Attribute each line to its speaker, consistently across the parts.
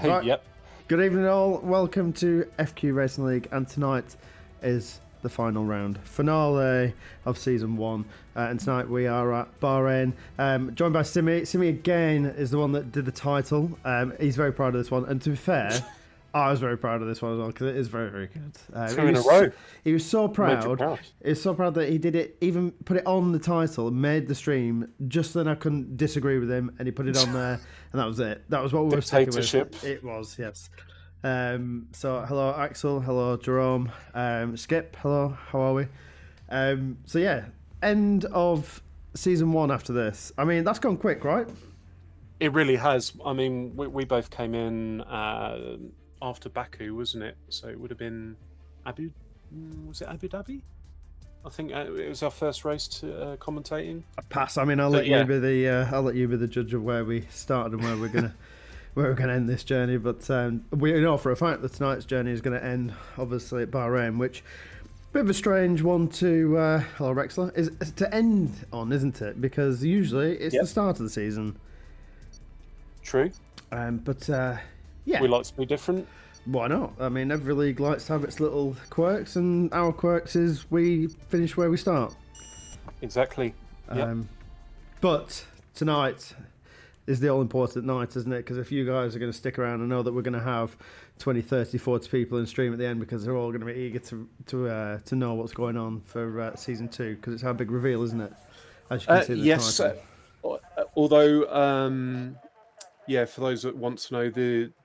Speaker 1: Right.
Speaker 2: Yep.
Speaker 1: Good evening, all. Welcome to FQ Racing League, and tonight is the final round, finale of season 1. And tonight we are at Bahrain, joined by Simi. Simi again is the one that did the title. He's very proud of this one, and to be fair, I was very proud of this one as well because it is very, very good.
Speaker 2: 2 in a row.
Speaker 1: He was so proud.
Speaker 2: proud.
Speaker 1: He was so proud that he did it, even put it on the title, made the stream, just then I couldn't disagree with him, and he put it on there, and that was it. That was what we were sticking with. It was, yes. So, hello, Axel. Hello, Jerome. Skip, hello. How are we? So, yeah, end of season 1 after this. I mean, that's gone quick, right?
Speaker 2: It really has. I mean, we both came in after Baku, wasn't it? So it would have been Abu Dhabi? I think it was our first race to commentating.
Speaker 1: I pass. I mean, I'll let you be the judge of where we started and where we're gonna end this journey. But we know for a fact that tonight's journey is going to end, obviously, at Bahrain, which bit of a strange one to hello Rexler is to end on, isn't it? Because usually it's the start of the season.
Speaker 2: True.
Speaker 1: But yeah,
Speaker 2: we like to be different.
Speaker 1: Why not? I mean, every league likes to have its little quirks, and our quirks is we finish where we start.
Speaker 2: Exactly.
Speaker 1: But tonight is the all-important night, isn't it? Because if you guys are going to stick around, I know that we're going to have 20, 30, 40 people in stream at the end because they're all going to be eager to know what's going on for season 2, because it's our big reveal, isn't it? As you can see,
Speaker 2: yes. Although, for those that want to know,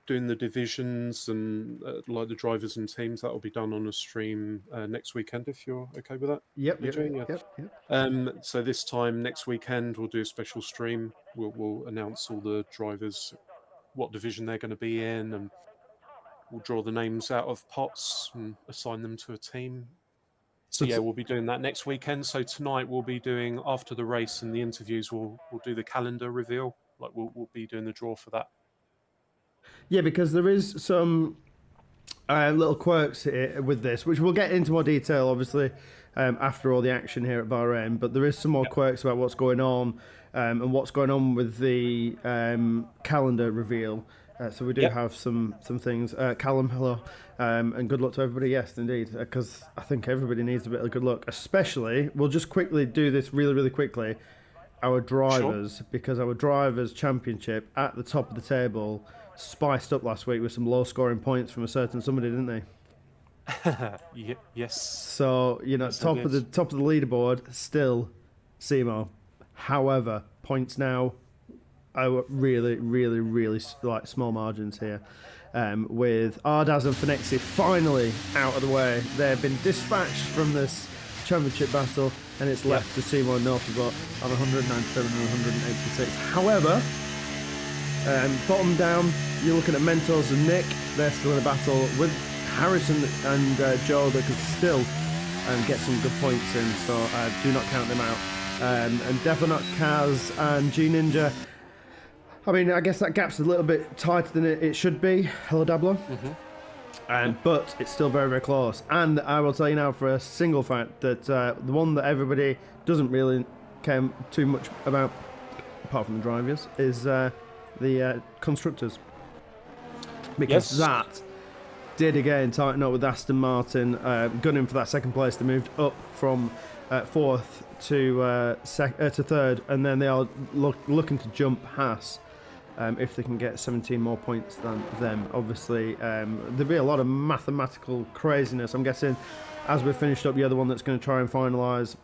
Speaker 2: doing the divisions and like the drivers and teams, that will be done on a stream next weekend, if you're okay with that.
Speaker 1: Yep.
Speaker 2: So this time next weekend we'll do a special stream. We'll announce all the drivers, what division they're going to be in, and we'll draw the names out of pots and assign them to a team. So we'll be doing that next weekend. So tonight we'll be doing, after the race and the interviews, we'll do the calendar reveal. Like we'll be doing the draw for that.
Speaker 1: Yeah, because there is some little quirks here with this, which we'll get into more detail, obviously, after all the action here at Bahrain. But there is some more quirks about what's going on and what's going on with the calendar reveal. So we do have some things. Callum, hello, and good luck to everybody. Yes, indeed, because I think everybody needs a bit of good luck. Especially, we'll just quickly do this really, really quickly. Our drivers, because our drivers' championship at the top of the table spiced up last week with some low-scoring points from a certain somebody, didn't they?
Speaker 2: Yes.
Speaker 1: So top of the leaderboard still Simo. However, points now are really, really, really like small margins here. With Ardaz and Finexi finally out of the way, they've been dispatched from this championship battle, and it's left to Seymour and Northbot on 197 and 186. However, bottom down, you're looking at Mentos and Nick. They're still in a battle with Harrison and Joe that could still get some good points in, so do not count them out. And Definite, Kaz and G Ninja. I mean, I guess that gap's a little bit tighter than it should be. Hello, Dablo. But it's still very, very close. And I will tell you now for a single fact that the one that everybody doesn't really care too much about, apart from the drivers, is the constructors. Because that did again tighten up with Aston Martin gunning for that second place. They moved up from 4th to 3rd, and then they are looking to jump Haas. If they can get 17 more points than them. Obviously, there'll be a lot of mathematical craziness. I'm guessing as we've finished up, you're the one that's going to try and finalise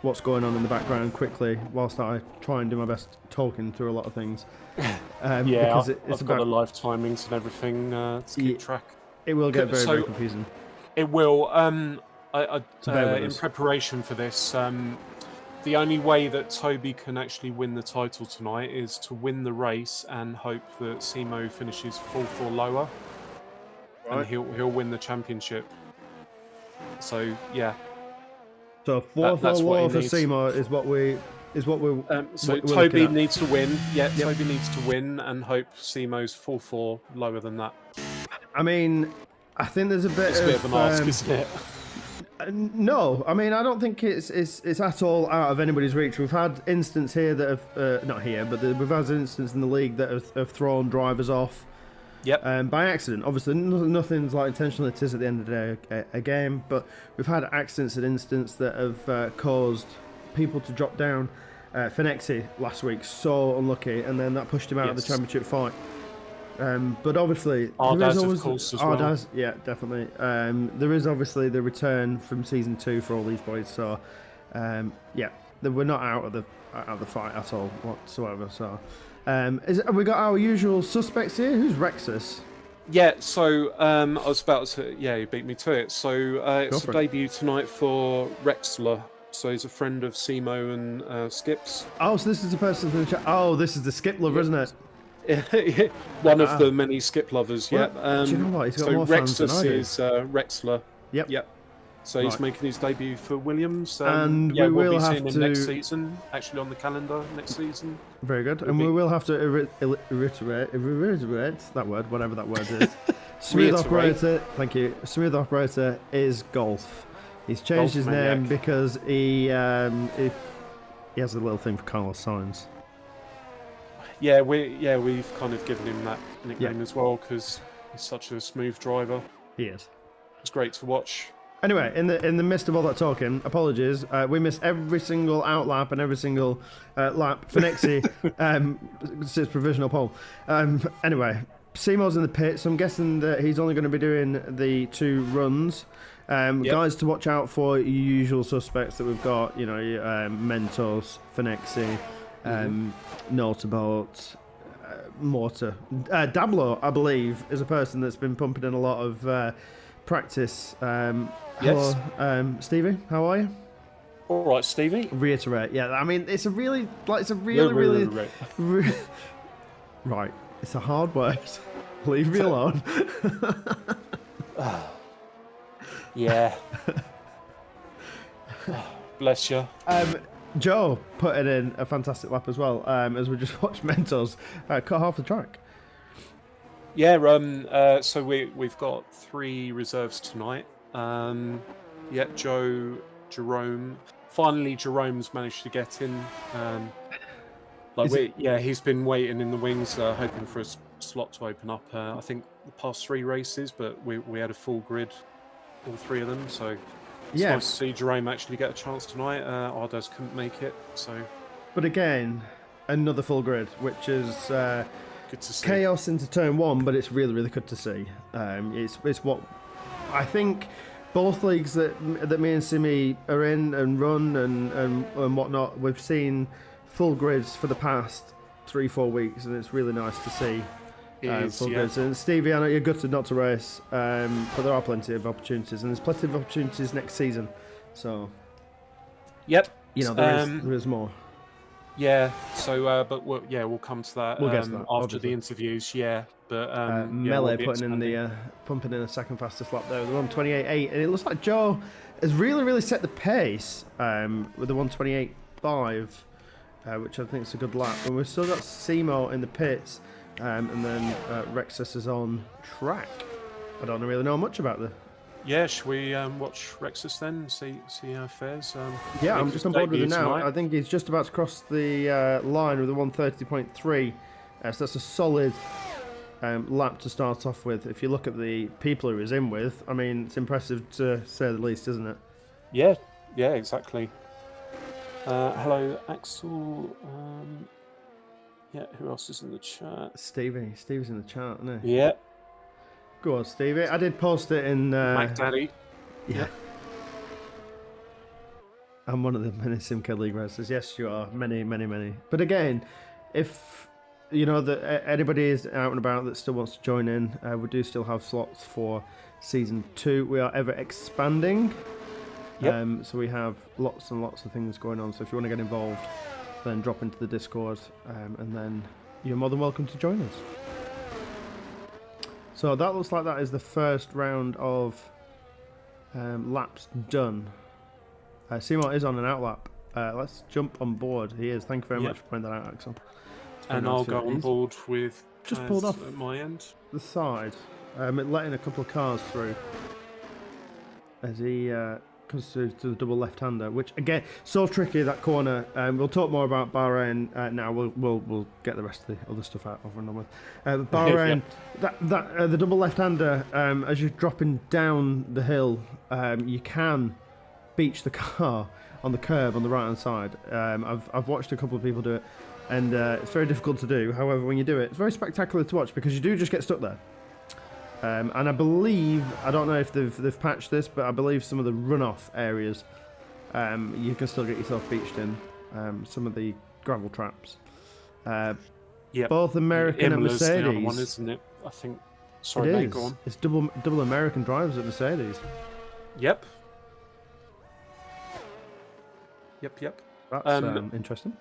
Speaker 1: what's going on in the background quickly, whilst I try and do my best talking through a lot of things.
Speaker 2: Because I've got the live timings and everything to keep track.
Speaker 1: It will get very, very confusing.
Speaker 2: It will. In preparation for this, the only way that Toby can actually win the title tonight is to win the race and hope that Simo finishes 4th or lower, and he'll win the championship. So
Speaker 1: So 4th or lower for Simo is what we.
Speaker 2: So Toby needs to win. Toby needs to win and hope Simo's 4th or lower than that.
Speaker 1: I mean, I think there's a bit
Speaker 2: of an ask, isn't it?
Speaker 1: No, I mean, I don't think it's at all out of anybody's reach. We've had instances here that have, not here, but we've had instances in the league that have thrown drivers off
Speaker 2: Yep.
Speaker 1: by accident. Obviously, nothing's like intentional. It is at the end of the day a game, but we've had accidents and incidents that have caused people to drop down. Fenexi last week, so unlucky, and then that pushed him out of the championship fight. But obviously, there is always,
Speaker 2: of course, as well.
Speaker 1: Yeah, definitely. There is obviously the return from season 2 for all these boys. So, yeah, we're not out of the fight at all whatsoever. So, have we got our usual suspects here? Who's Rexus?
Speaker 2: Yeah, so I was about to. Yeah, you beat me to it. So it's a debut tonight for Rexler. So he's a friend of Simo and Skips.
Speaker 1: Oh, so this is the person from the chat. Oh, this is the Skip lover, isn't it?
Speaker 2: One of the many Skip lovers,
Speaker 1: well, do you know what? He's got more fans than I do.
Speaker 2: is Rexler.
Speaker 1: Yep.
Speaker 2: So he's making his debut for Williams.
Speaker 1: And
Speaker 2: yeah,
Speaker 1: we'll
Speaker 2: be
Speaker 1: have
Speaker 2: seeing him next season, actually on the calendar next season.
Speaker 1: Very good. And we will have to reiterate that word, whatever that word is. Smooth operator, thank you. Smooth operator is Golf. He's changed his name because he has a little thing for Carlos Sainz.
Speaker 2: Yeah, we've kind of given him that nickname as well because he's such a smooth driver.
Speaker 1: He is.
Speaker 2: It's great to watch.
Speaker 1: Anyway, in the midst of all that talking, apologies. We missed every single outlap and every single lap for Nexi since provisional pole. Anyway, Seymour's in the pit, so I'm guessing that he's only going to be doing the 2 runs. Guys to watch out for, usual suspects that we've got, you know, Mentos, Fenexi, Notabolt, Mortar. Dablo, I believe, is a person that's been pumping in a lot of practice. Hello, Stevie, how are you?
Speaker 2: All right, Stevie.
Speaker 1: Reiterate, yeah. I mean, it's a really, right. It's a hard word. Leave me alone.
Speaker 2: Yeah. Bless you.
Speaker 1: Joe putting in a fantastic lap as well, as we just watched Mentos cut half the track.
Speaker 2: Yeah, so we've got 3 reserves tonight. Joe, Jerome. Finally, Jerome's managed to get in. He's been waiting in the wings, hoping for a slot to open up. I think the past 3 races, but we had a full grid, all 3 of them. So it's nice to see Jerome actually get a chance tonight. Ardes couldn't make it, so.
Speaker 1: But again, another full grid, which is
Speaker 2: good to see.
Speaker 1: Chaos into turn 1, but it's really, really good to see. It's what I think both leagues that me and Simi are in and run and whatnot, we've seen full grids for the past 3-4 weeks, and it's really nice to see full grids. And Stevie, I know you're gutted not to race, but there are plenty of opportunities, and there's plenty of opportunities next season. So,
Speaker 2: yep,
Speaker 1: you know there is more.
Speaker 2: Yeah. So, but we'll come to that.
Speaker 1: We'll get to that
Speaker 2: after
Speaker 1: obviously.
Speaker 2: the interviews. Yeah, but
Speaker 1: Melee pumping in a second fastest lap there with the 128.8, and it looks like Joe has really set the pace with the 128.5. Which I think is a good lap. And we've still got Simo in the pits, and then Rexus is on track. I don't really know much about the.
Speaker 2: Yeah, should we watch Rexus then and see how it fares?
Speaker 1: I'm just on board with it now. Tonight. I think he's just about to cross the line with a 130.3. So that's a solid lap to start off with. If you look at the people who he's in with, I mean, it's impressive to say the least, isn't it?
Speaker 2: Yeah, exactly. Hello, Axel. Who else is in the chat?
Speaker 1: Stevie's in the chat, isn't
Speaker 2: he? Yeah.
Speaker 1: Go on, Stevie. I did post it in...
Speaker 2: Mac Daddy.
Speaker 1: Yeah. I'm one of the many Simcade League racers. Yes, you are. Many. But again, if you know that anybody is out and about that still wants to join in, we do still have slots for Season 2. We are ever expanding. Yep. So we have lots and lots of things going on. So if you want to get involved, then drop into the Discord, and then you're more than welcome to join us. So that looks like that is the first round of laps done. Seymour is on an outlap. Let's jump on board. He is. Thank you very much for pointing that out, Axel.
Speaker 2: And I'll go on board with
Speaker 1: just pulled off
Speaker 2: at my end.
Speaker 1: The side, letting a couple of cars through as he comes to the double left-hander, which again, so tricky that corner. We'll talk more about Bahrain now. We'll get the rest of the other stuff out over and on with. Bahrain, the double left-hander. As you're dropping down the hill, you can beach the car on the curb on the right-hand side. I've watched a couple of people do it, and it's very difficult to do. However, when you do it, it's very spectacular to watch because you do just get stuck there. And I believe, I don't know if they've patched this, but I believe some of the runoff areas, you can still get yourself beached in. Some of the gravel traps. Both American and Mercedes.
Speaker 2: The other one, isn't it? I think. Sorry, mate, go on.
Speaker 1: It's double American drivers at Mercedes.
Speaker 2: Yep.
Speaker 1: That's interesting.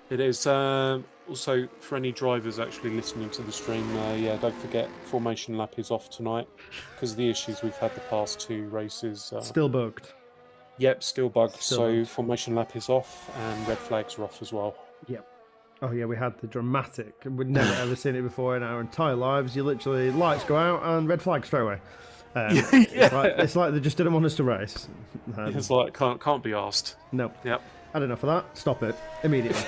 Speaker 2: It is. Also, for any drivers actually listening to the stream, don't forget Formation Lap is off tonight because of the issues we've had the past 2 races.
Speaker 1: Still bugged.
Speaker 2: Yep, still bugged. Formation Lap is off and red flags are off as well.
Speaker 1: Yep. Oh yeah, we had the dramatic. We'd never ever seen it before in our entire lives. You literally, lights go out and red flag straight away. It's like they just didn't want us to race.
Speaker 2: It's like can't be asked.
Speaker 1: No.
Speaker 2: Yep.
Speaker 1: Had enough of that. Stop it immediately.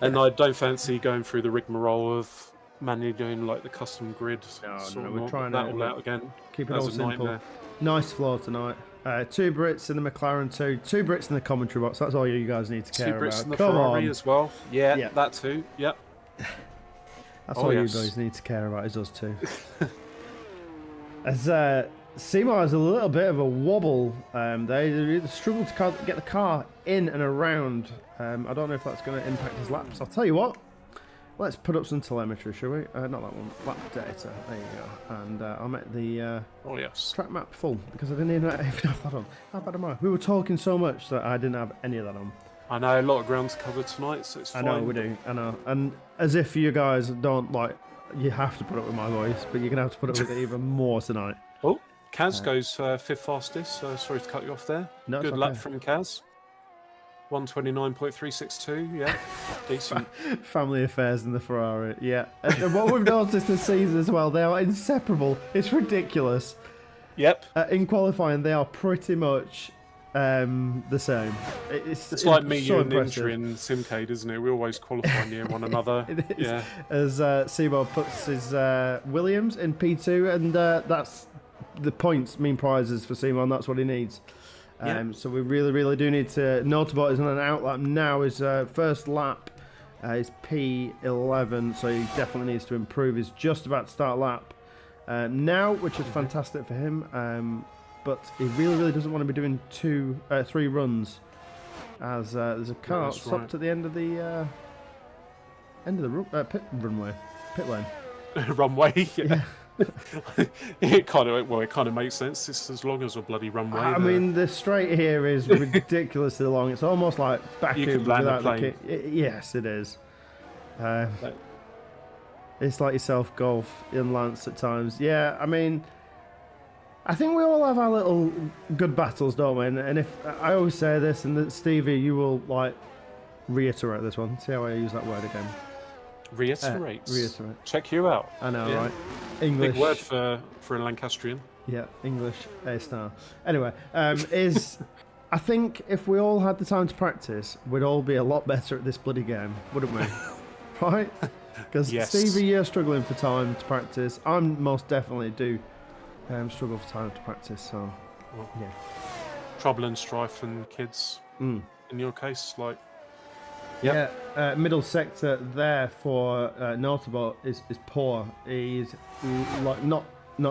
Speaker 2: And I don't fancy going through the rigmarole of manually doing like the custom grid.
Speaker 1: No, we're trying
Speaker 2: that all out again.
Speaker 1: Keep it all simple. Nightmare. Nice floor tonight. 2 Brits in the McLaren, 2 Brits in the commentary box. That's all you guys need to care about.
Speaker 2: 2 Brits in the Ferrari as well. Yeah, that too. Yep.
Speaker 1: That's all you guys need to care about is us too. As Seymour has a little bit of a wobble. They struggle to get the car in and around. I don't know if that's going to impact his laps. I'll tell you what. Let's put up some telemetry, shall we? Not that one. Lap data. There you go. And I'll make the track map full because I didn't even have that on. How bad am I? We were talking so much that I didn't have any of that on.
Speaker 2: I know a lot of ground to cover tonight, so it's fine.
Speaker 1: I know we do. I know. And as if you guys don't like, you have to put up with my voice, but you're going to have to put up with it even more tonight.
Speaker 2: Oh, Kaz goes 5th fastest. Sorry to cut you off there.
Speaker 1: No,
Speaker 2: good lap from Kaz. 129.362. Yeah, decent.
Speaker 1: Family affairs in the Ferrari. Yeah, and what we've noticed this season as well, they are inseparable. It's ridiculous.
Speaker 2: Yep.
Speaker 1: In qualifying, they are pretty much the same.
Speaker 2: It's like me, so you, and Ninja in Simcade, isn't it? We always qualify near one another.
Speaker 1: It is.
Speaker 2: Yeah.
Speaker 1: As Seymour puts his Williams in P2, and that's the points mean prizes for Seymour, and that's what he needs. So we really do need to. Notable is on an outlap now. His first lap is P11, so he definitely needs to improve. He's just about to start lap now, which is fantastic for him. But he really doesn't want to be doing 3 runs, as there's a car stopped at the end of the pit lane.
Speaker 2: Runway. Yeah. It kind of makes sense. It's as long as a bloody runway.
Speaker 1: I mean, the straight here is ridiculously long. It's almost like Baku without the kit. Yes, it is. It's like yourself golf in Lance at times. Yeah, I mean, I think we all have our little good battles, don't we? And if I always say this, and that Stevie, you will like reiterate this one. See how I use that word again.
Speaker 2: Reiterate.
Speaker 1: Reiterate.
Speaker 2: Check you out.
Speaker 1: I know, right? English.
Speaker 2: Big word for a Lancastrian.
Speaker 1: Yeah, English A-star. Anyway, I think if we all had the time to practice, we'd all be a lot better at this bloody game, wouldn't we? Right? Because Stevie, you're struggling for time to practice. I'm most definitely do struggle for time to practice. So, yeah.
Speaker 2: Trouble and strife and kids. In your case, like.
Speaker 1: Yep. Yeah, middle sector there for Notable is poor. He's like not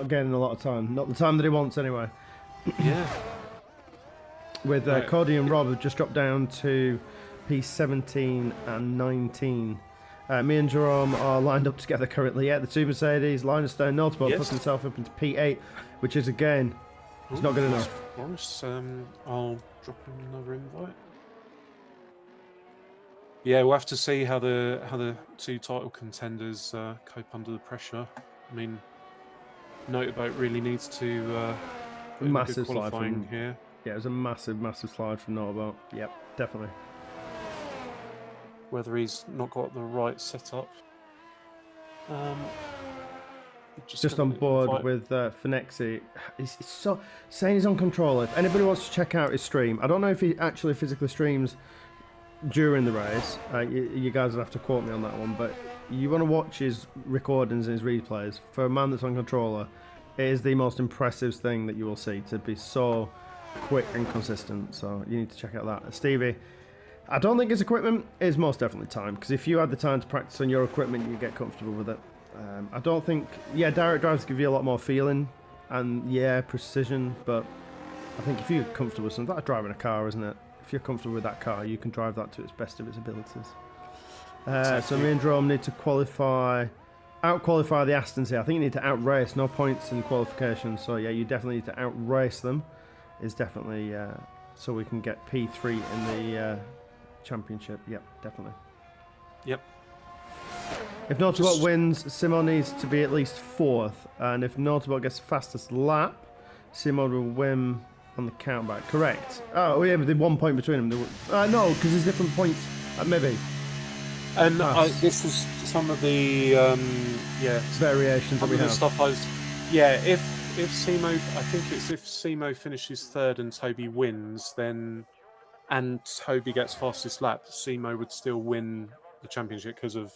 Speaker 1: getting a lot of time. Not the time that he wants anyway.
Speaker 2: Yeah.
Speaker 1: With Cody and Rob have just dropped down to P17 and 19. Me and Jerome are lined up together currently. Yeah, the 2 Mercedes. Linus Stone Notable puts himself up into P8, which is again, it's not good enough.
Speaker 2: Morris, I'll drop him another invite. Yeah, we'll have to see how the 2 title contenders cope under the pressure. I mean, Motorboat really needs to put in a good qualifying here.
Speaker 1: Yeah, it was a massive slide from Motorboat. Yep, definitely.
Speaker 2: Whether he's not got the right setup.
Speaker 1: Just on board with Finexi. He's so saying he's on controller. If anybody wants to check out his stream, I don't know if he actually physically streams during the race. You guys will have to quote me on that one, but you want to watch his recordings and his replays. For a man that's on controller, it is the most impressive thing that you will see, to be so quick and consistent. So you need to check out that. Stevie, I don't think his equipment is most definitely time, because if you had the time to practice on your equipment, you get comfortable with it. I don't think, direct drives give you a lot more feeling and precision, but I think if you're comfortable with something, that's driving a car, isn't it? If you're comfortable with that car, you can drive that to its best of its abilities. So me and Drome need to out-qualify the Astons here. I think you need to outrace, no points in qualification. So yeah, you definitely need to outrace them. Is definitely so we can get P3 in the championship. Yep, definitely.
Speaker 2: Yep.
Speaker 1: If Nautobot wins, Simo needs to be at least 4th, and if Nautobot gets the fastest lap, Simo will win on the countback. Correct. Oh yeah, but there's 1 point between them. No, because there's different points. Maybe.
Speaker 2: And this was some of the
Speaker 1: variations that we have.
Speaker 2: Stuff I was, if Simo, I think it's if Simo finishes 3rd and Toby wins, then and Toby gets fastest lap, Simo would still win the championship because of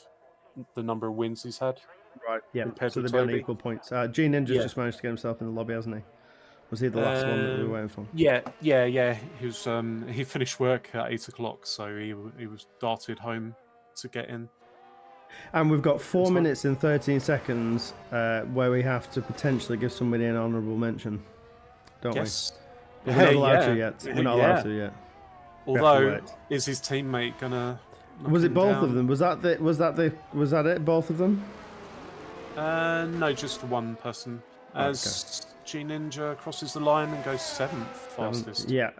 Speaker 2: the number of wins he's had.
Speaker 1: Right. Yeah. So they'll be on equal points. G Ninja's just managed to get himself in the lobby, hasn't he? Was he the last one that we were waiting for?
Speaker 2: Yeah. He was. He finished work at 8 o'clock, so he was darted home to get in.
Speaker 1: And we've got 4 minutes and 13 seconds where we have to potentially give somebody an honourable mention, don't we? We're not allowed to yet. We're not allowed to yet.
Speaker 2: Although, is his teammate gonna?
Speaker 1: Was it both of them? Was that it? Both of them?
Speaker 2: No, just one person. As G Ninja crosses the line and goes 7th fastest.
Speaker 1: Yeah,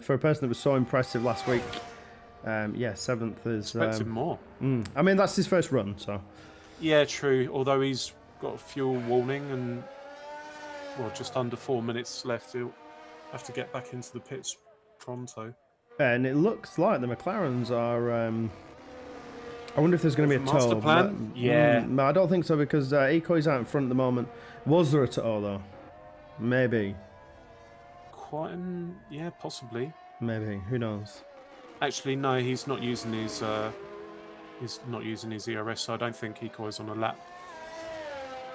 Speaker 1: for a person that was so impressive last week, 7th is.
Speaker 2: Expected more.
Speaker 1: I mean, that's his first run, so.
Speaker 2: Yeah, true. Although he's got a fuel warning and just under 4 minutes left, he'll have to get back into the pits pronto.
Speaker 1: And it looks like the McLarens are. I wonder if there's going to be a
Speaker 2: master
Speaker 1: tow.
Speaker 2: Plan?
Speaker 1: I don't think so, because Ecoy's out in front at the moment. Was there a tow though? Maybe.
Speaker 2: Possibly.
Speaker 1: Maybe. Who knows?
Speaker 2: Actually, no. He's not using his. ERS, so I don't think Ecoy's on a lap.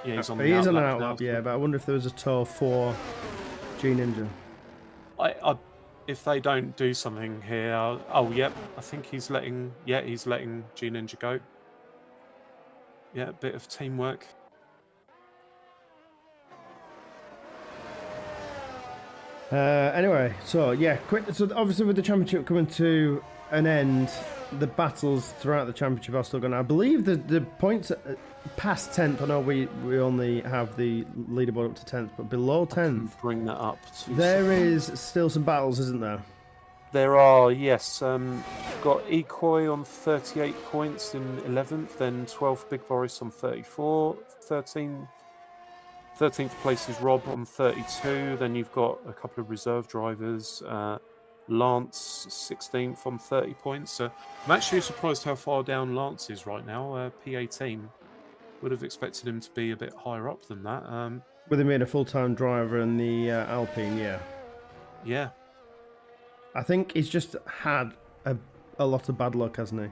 Speaker 2: Yeah, he's on.
Speaker 1: He is on an outlap. Yeah, but I wonder if there was a tow for G Ninja.
Speaker 2: If they don't do something here, I think he's letting G Ninja go. Yeah, a bit of teamwork.
Speaker 1: Anyway, so quick. So obviously, with the championship coming to an end, the battles throughout the championship are still going. I believe the points past 10th. I know we only have the leaderboard up to 10th, but below 10th,
Speaker 2: bring that up.
Speaker 1: There is still some battles, isn't there?
Speaker 2: There are, yes. Got Ecoy on 38 points in 11th, then 12th Big Boris on 34, 13th place is Rob on 32, then you've got a couple of reserve drivers, Lance 16th on 30 points. So I'm actually surprised how far down Lance is right now, P18. Would have expected him to be a bit higher up than that.
Speaker 1: With him being a full-time driver in the Alpine,
Speaker 2: Yeah.
Speaker 1: I think he's just had a lot of bad luck, hasn't he?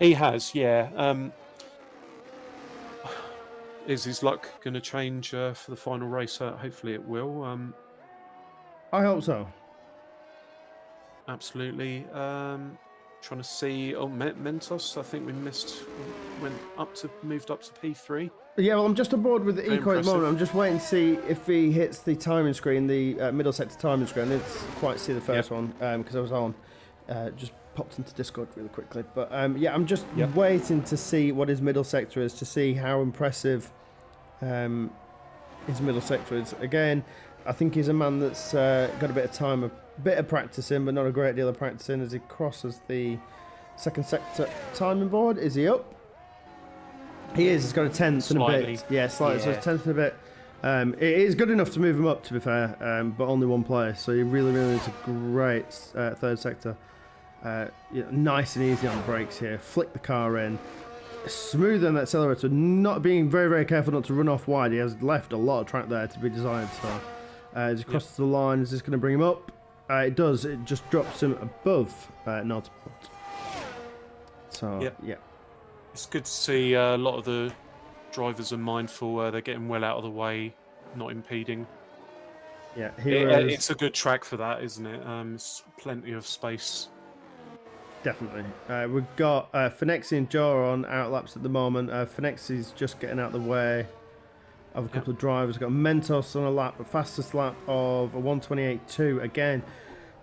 Speaker 2: He has, yeah. Is his luck going to change for the final race? Hopefully it will.
Speaker 1: I hope so.
Speaker 2: Absolutely. Trying to see. Mentos, I think we missed. Moved up to P3.
Speaker 1: Yeah, well, I'm just aboard with the Eco at the moment. I'm just waiting to see if he hits the timing screen, the middle sector timing screen. I didn't quite see the first one because I was on. Just popped into Discord really quickly. But I'm just waiting to see what his middle sector is, to see how impressive his middle sector is. Again, I think he's a man that's got a bit of time, a bit of practicing, but not a great deal of practicing as he crosses the second sector timing board. Is he up? He is. He's got a 10th and a bit. Yeah, slightly. So it's 10th and a bit. It is good enough to move him up, to be fair, but only one place. So he really needs a great third sector. Nice and easy on the brakes here. Flick the car in. smooth on the accelerator, not being very, very careful not to run off wide. He has left a lot of track there to be desired. So as he crosses the line, is this going to bring him up? It does. It just drops him above Notepot. So yeah,
Speaker 2: it's good to see a lot of the drivers are mindful. They're getting well out of the way, not impeding.
Speaker 1: Yeah,
Speaker 2: it's a good track for that, isn't it? It's plenty of space.
Speaker 1: Definitely. We've got Finexi and Joe on outlaps at the moment. Finexi's just getting out of the way of a couple of drivers. We've got Mentos on a lap, the fastest lap of a 1:28.2. Again,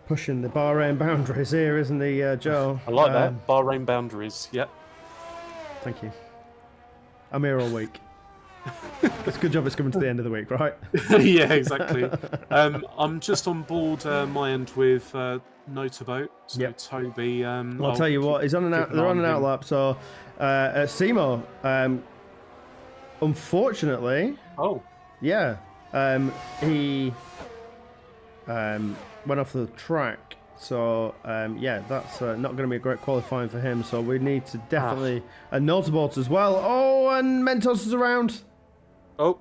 Speaker 1: pushing the Bahrain boundaries here, isn't he, Joe?
Speaker 2: I like that. Bahrain boundaries, yeah.
Speaker 1: Thank you. I'm here all week. It's a good job it's coming to the end of the week, right?
Speaker 2: Yeah, exactly. I'm just on board my end with Notaboat. So Toby.
Speaker 1: I'll tell you what, he's on they're on an outlap. So Simo, unfortunately, he went off the track. So that's not going to be a great qualifying for him. So we need to definitely Notaboat as well. Oh, and Mentos is around.
Speaker 2: Oh,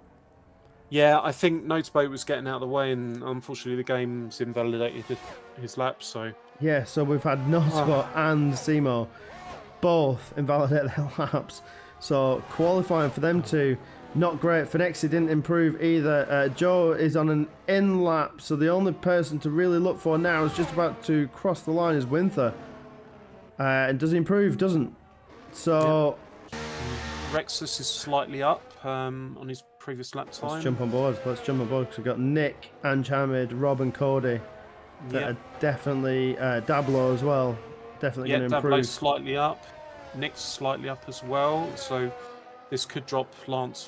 Speaker 2: yeah, I think Notaboat was getting out of the way, and unfortunately the game's invalidated his lap, so...
Speaker 1: Yeah, so we've had Notaboat and Simo both invalidate their laps. So qualifying for them two, not great. Finexi didn't improve either. Joe is on an in lap, so the only person to really look for now is just about to cross the line is Winther. And does he improve? Doesn't. So...
Speaker 2: Yeah. Rexus is slightly up on his previous lap time.
Speaker 1: Let's jump on board because we've got Nick, Anch-Hamid, Rob and Cody that are definitely Dablo as well. Definitely going to improve.
Speaker 2: Dablo's slightly up. Nick's slightly up as well. So this could drop Lance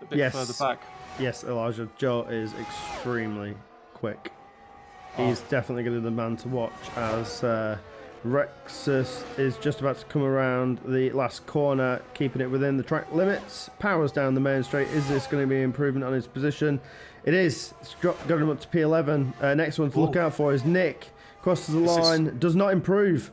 Speaker 2: a bit further back.
Speaker 1: Yes, Elijah. Joe is extremely quick. He's definitely going to be the man to watch as Rexus is just about to come around the last corner, keeping it within the track limits. Powers down the main straight. Is this going to be an improvement on his position? It is. It's got him up to P11. Next one to look out for is Nick. Crosses the line. Does not improve.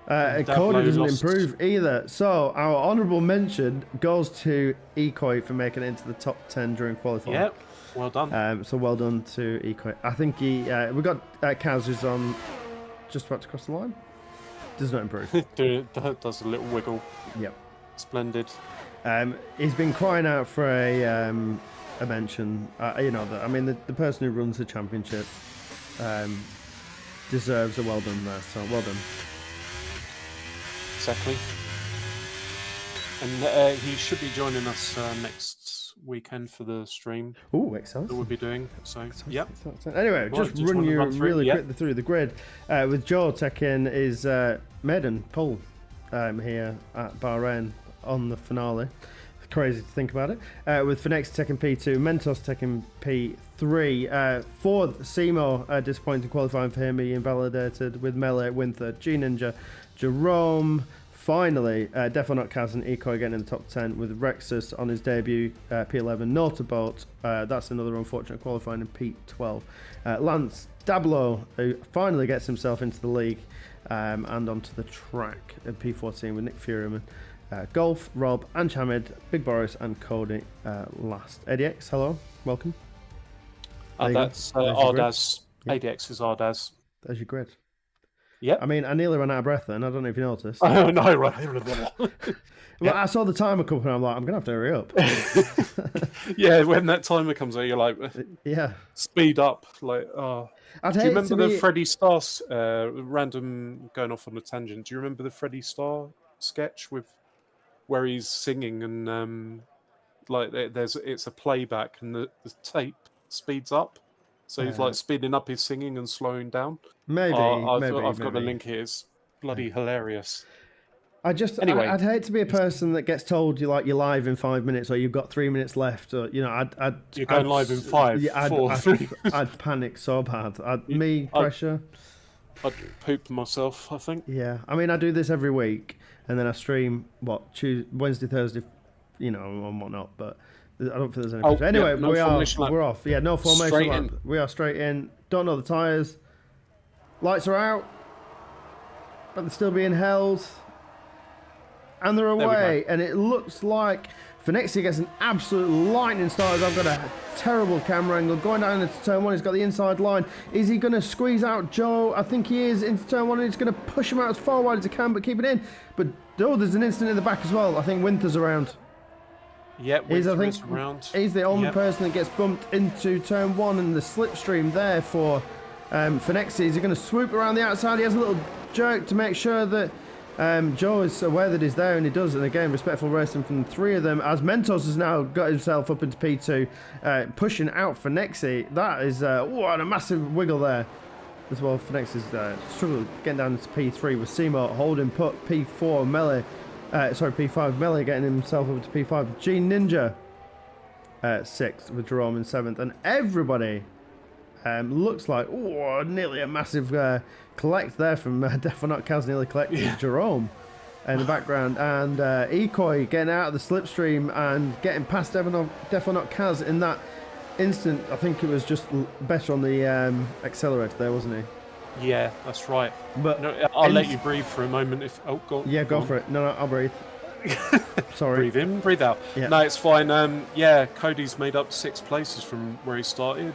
Speaker 1: Cody doesn't improve either. So our honourable mention goes to Ekoi for making it into the top 10 during qualifying.
Speaker 2: Yep. Well done.
Speaker 1: So well done to Ekoi. I think we got Kaz who's on just about to cross the line. Does not improve.
Speaker 2: Does a little wiggle.
Speaker 1: Yep.
Speaker 2: Splendid.
Speaker 1: He's been crying out for a mention. The person who runs the championship deserves a well done there. So well done.
Speaker 2: Exactly. And he should be joining us next weekend for the stream.
Speaker 1: Oh, excellent.
Speaker 2: That we'll be doing. So, yeah.
Speaker 1: Anyway, just run you really quickly through the grid. With Joe taking his maiden pole here at Bahrain on the finale. Crazy to think about it. With Finex taking P2, Mentos taking P3. Fourth, Simo, disappointing qualifying for him. He invalidated with Melee, Winther, G-Ninja, Jerome. Finally, Defo Not Kaz and Ekoi getting in the top 10 with Rexus on his debut, P11. Notaboat, that's another unfortunate qualifying in P12. Lance Dablo, who finally gets himself into the league and onto the track at P14 with Nick Furyman. Golf, Rob, Anch-Hamid, Big Boris and Cody last. ADX, hello, welcome.
Speaker 2: That's Ardaz. ADX is Ardaz.
Speaker 1: There's your grid.
Speaker 2: Yeah.
Speaker 1: I mean, I nearly ran out of breath then. I don't know if you noticed.
Speaker 2: Oh, no, right.
Speaker 1: Well, I saw the timer come up and I'm like, I'm going to have to hurry up.
Speaker 2: Yeah, when that timer comes out, you're like, speed up. Like, oh. Do you remember the Freddie Starr, random going off on a tangent, do you remember the Freddie Starr sketch with where he's singing and it's a playback and the tape speeds up? So he's like speeding up his singing and slowing down.
Speaker 1: Maybe.
Speaker 2: I've got the link here. It's bloody hilarious.
Speaker 1: Anyway, I'd hate to be a person that gets told you're live in 5 minutes or you've got 3 minutes left. Or
Speaker 2: you're going live in 5.
Speaker 1: Yeah,
Speaker 2: 4, 3.
Speaker 1: I'd panic so bad. Pressure.
Speaker 2: I'd poop myself, I think.
Speaker 1: Yeah, I mean, I do this every week, and then I stream Wednesday, Thursday, and whatnot. But I don't think there's any pressure. Anyway, we're off. Yeah, no formation lap. We are straight in. Don't know the tyres. Lights are out, but they're still being held. And they're away. And it looks like Finexi gets an absolute lightning start as I've got a terrible camera angle. Going down into turn 1, he's got the inside line. Is he going to squeeze out Joe? I think he is into turn 1, and he's going to push him out as far wide as he can, but keep it in. But, oh, there's an instant in the back as well. I think Winther's around.
Speaker 2: Yeah, Winther's around.
Speaker 1: He's the only person that gets bumped into turn 1, and the slipstream there for Finexi. Is he going to swoop around the outside? He has a little jerk to make sure that Joe is aware that he's there, and he does. And again, respectful racing from the 3 of them, as Mentos has now got himself up into P2, pushing out Finexi. That is what a massive wiggle there as well. Finexi's struggled getting down into P3 with Seymour holding put. P4 Melee, P5 Melee getting himself up to P5. G Ninja 6th with Jerome in 7th, and everybody looks like nearly a massive collect there from Definite Kaz, nearly collected Jerome in the background, and Ekoi getting out of the slipstream and getting past Definite Kaz in that instant. I think it was just better on the accelerator there, wasn't he?
Speaker 2: Yeah, that's right.
Speaker 1: But
Speaker 2: no, I'll let you breathe for a moment. If go
Speaker 1: for it. No, I'll breathe. Sorry.
Speaker 2: Breathe in, breathe out. Yeah. No, it's fine. Yeah, Cody's made up 6 places from where he started.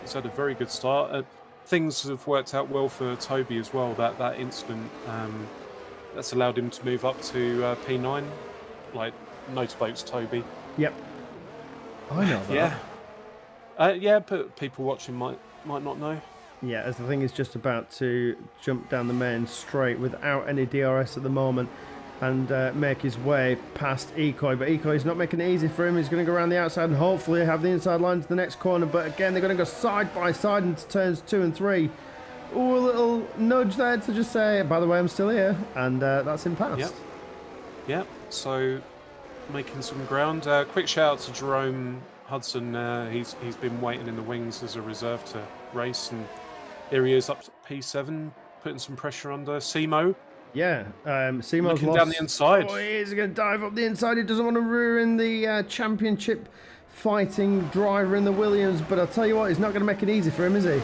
Speaker 2: He's had a very good start. Things have worked out well for Toby as well. That incident that's allowed him to move up to P9. Like motorboats, Toby.
Speaker 1: Yep. I know that.
Speaker 2: Yeah, but people watching might not know.
Speaker 1: Yeah, as the thing is just about to jump down the main straight without any DRS at the moment, and make his way past Ekoi, but Ekoi is not making it easy for him. He's going to go around the outside and hopefully have the inside line to the next corner, but again they're going to go side by side into turns 2 and 3. Ooh, a little nudge there to just say, by the way, I'm still here, and that's him past.
Speaker 2: Yep, so making some ground. Quick shout out to Jerome Hudson. He's been waiting in the wings as a reserve to race, and here he is up to P7, putting some pressure under Simo.
Speaker 1: Yeah, Simo's
Speaker 2: looking down the inside.
Speaker 1: Oh, he's going to dive up the inside. He doesn't want to ruin the championship fighting driver in the Williams, but I'll tell you what, he's not going to make it easy for him, is he?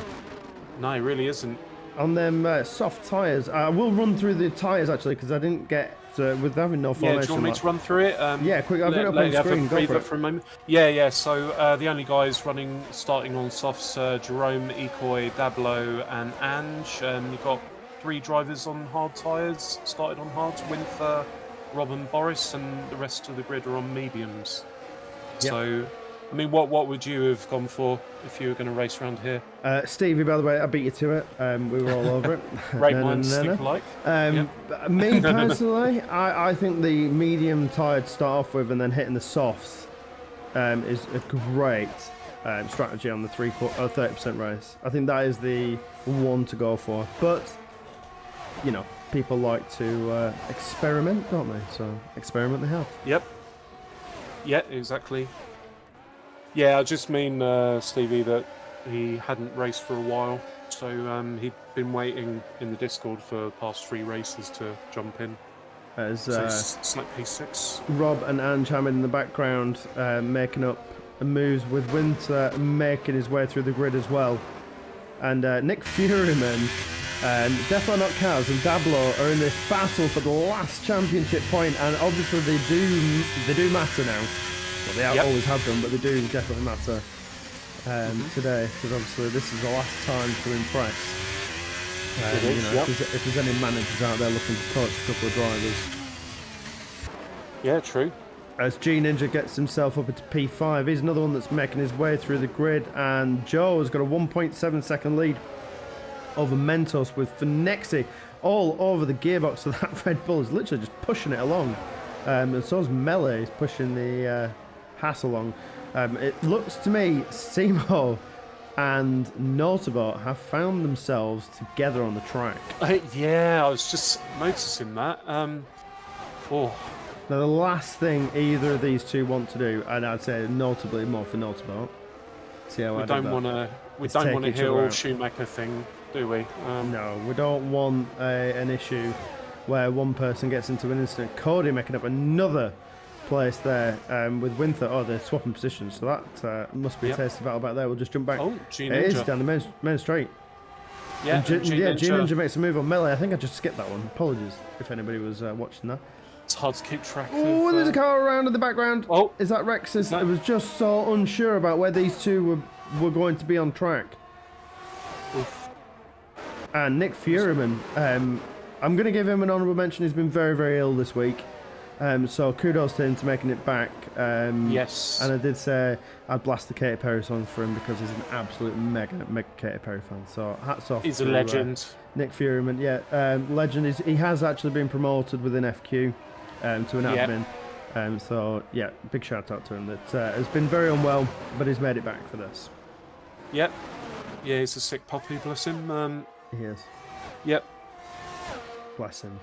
Speaker 2: No, he really isn't.
Speaker 1: On them soft tyres. I will run through the tyres, actually, because I didn't get, with having no formation.
Speaker 2: Yeah, do you want me to run through it?
Speaker 1: Yeah, quick, I'll put it up on screen. Go for it.
Speaker 2: For a moment. Yeah, so the only guys starting on softs, Jerome, Ekoi, Dablo, and Ange. You've got 3 drivers on hard tyres, started on hards, Winther, Rob and Boris, and the rest of the grid are on mediums. Yep. So, I mean, what would you have gone for if you were going to race around here?
Speaker 1: Stevie, by the way, I beat you to it. We were all over it.
Speaker 2: Great minds think alike.
Speaker 1: Me personally, I think the medium tyre to start off with and then hitting the softs is a great strategy on the 30% race. I think that is the one to go for. But you know, people like to experiment, don't they? So experiment they have.
Speaker 2: Yep. Yeah, exactly. Yeah, I just mean, Stevie, that he hadn't raced for a while. So he'd been waiting in the Discord for the past 3 races to jump in.
Speaker 1: As
Speaker 2: so it's like P6.
Speaker 1: Rob and Ange Hammond in the background making up moves with Winter making his way through the grid as well. And Nick Furyman, Definitely Not Kaz and Dablo are in this battle for the last championship point, and obviously they do matter now. Well, they always have done, but they do definitely matter today, because obviously this is the last time to impress. If there's any managers out there looking to coach a couple of drivers.
Speaker 2: Yeah, true.
Speaker 1: As G Ninja gets himself up into P5, he's another one that's making his way through the grid, and Joe has got a 1.7 second lead over Mentos with Finexi all over the gearbox, so that Red Bull is literally just pushing it along. And so is Melee, he's pushing the Haas along. It looks to me Simo and Notabot have found themselves together on the track.
Speaker 2: Yeah, I was just noticing that.
Speaker 1: Now, the last thing either of these two want to do, and I'd say notably more for Notabot. See how
Speaker 2: we don't want to hear Schumacher thing, do we?
Speaker 1: No, we don't want an issue where one person gets into an incident. Cody making up another place there with Winther. Oh, they're swapping positions, so that must be a tasty battle back there. We'll just jump back.
Speaker 2: Oh, G Ninja.
Speaker 1: It is down the main straight.
Speaker 2: Yeah,
Speaker 1: G Ninja makes a move on Melee. I think I just skipped that one. Apologies if anybody was watching that.
Speaker 2: It's hard to keep track
Speaker 1: Oh,
Speaker 2: of.
Speaker 1: there's a car around in the background.
Speaker 2: Oh,
Speaker 1: is that Rex's? I was just so unsure about where these two were going to be on track.
Speaker 2: Oof.
Speaker 1: And Nick Furyman, I'm going to give him an honourable mention. He's been very, very ill this week. So kudos to him to making it back.
Speaker 2: Yes.
Speaker 1: And I did say I'd blast the Katy Perry song for him because he's an absolute mega Katy Perry fan. So hats off.
Speaker 2: He's a legend.
Speaker 1: Nick Furyman, yeah, legend. He has actually been promoted within FQ to an admin. So yeah, big shout out to him. That has been very unwell, but he's made it back for this.
Speaker 2: Yep. Yeah, he's a sick puppy, bless him.
Speaker 1: He is.
Speaker 2: Yep.
Speaker 1: Bless him.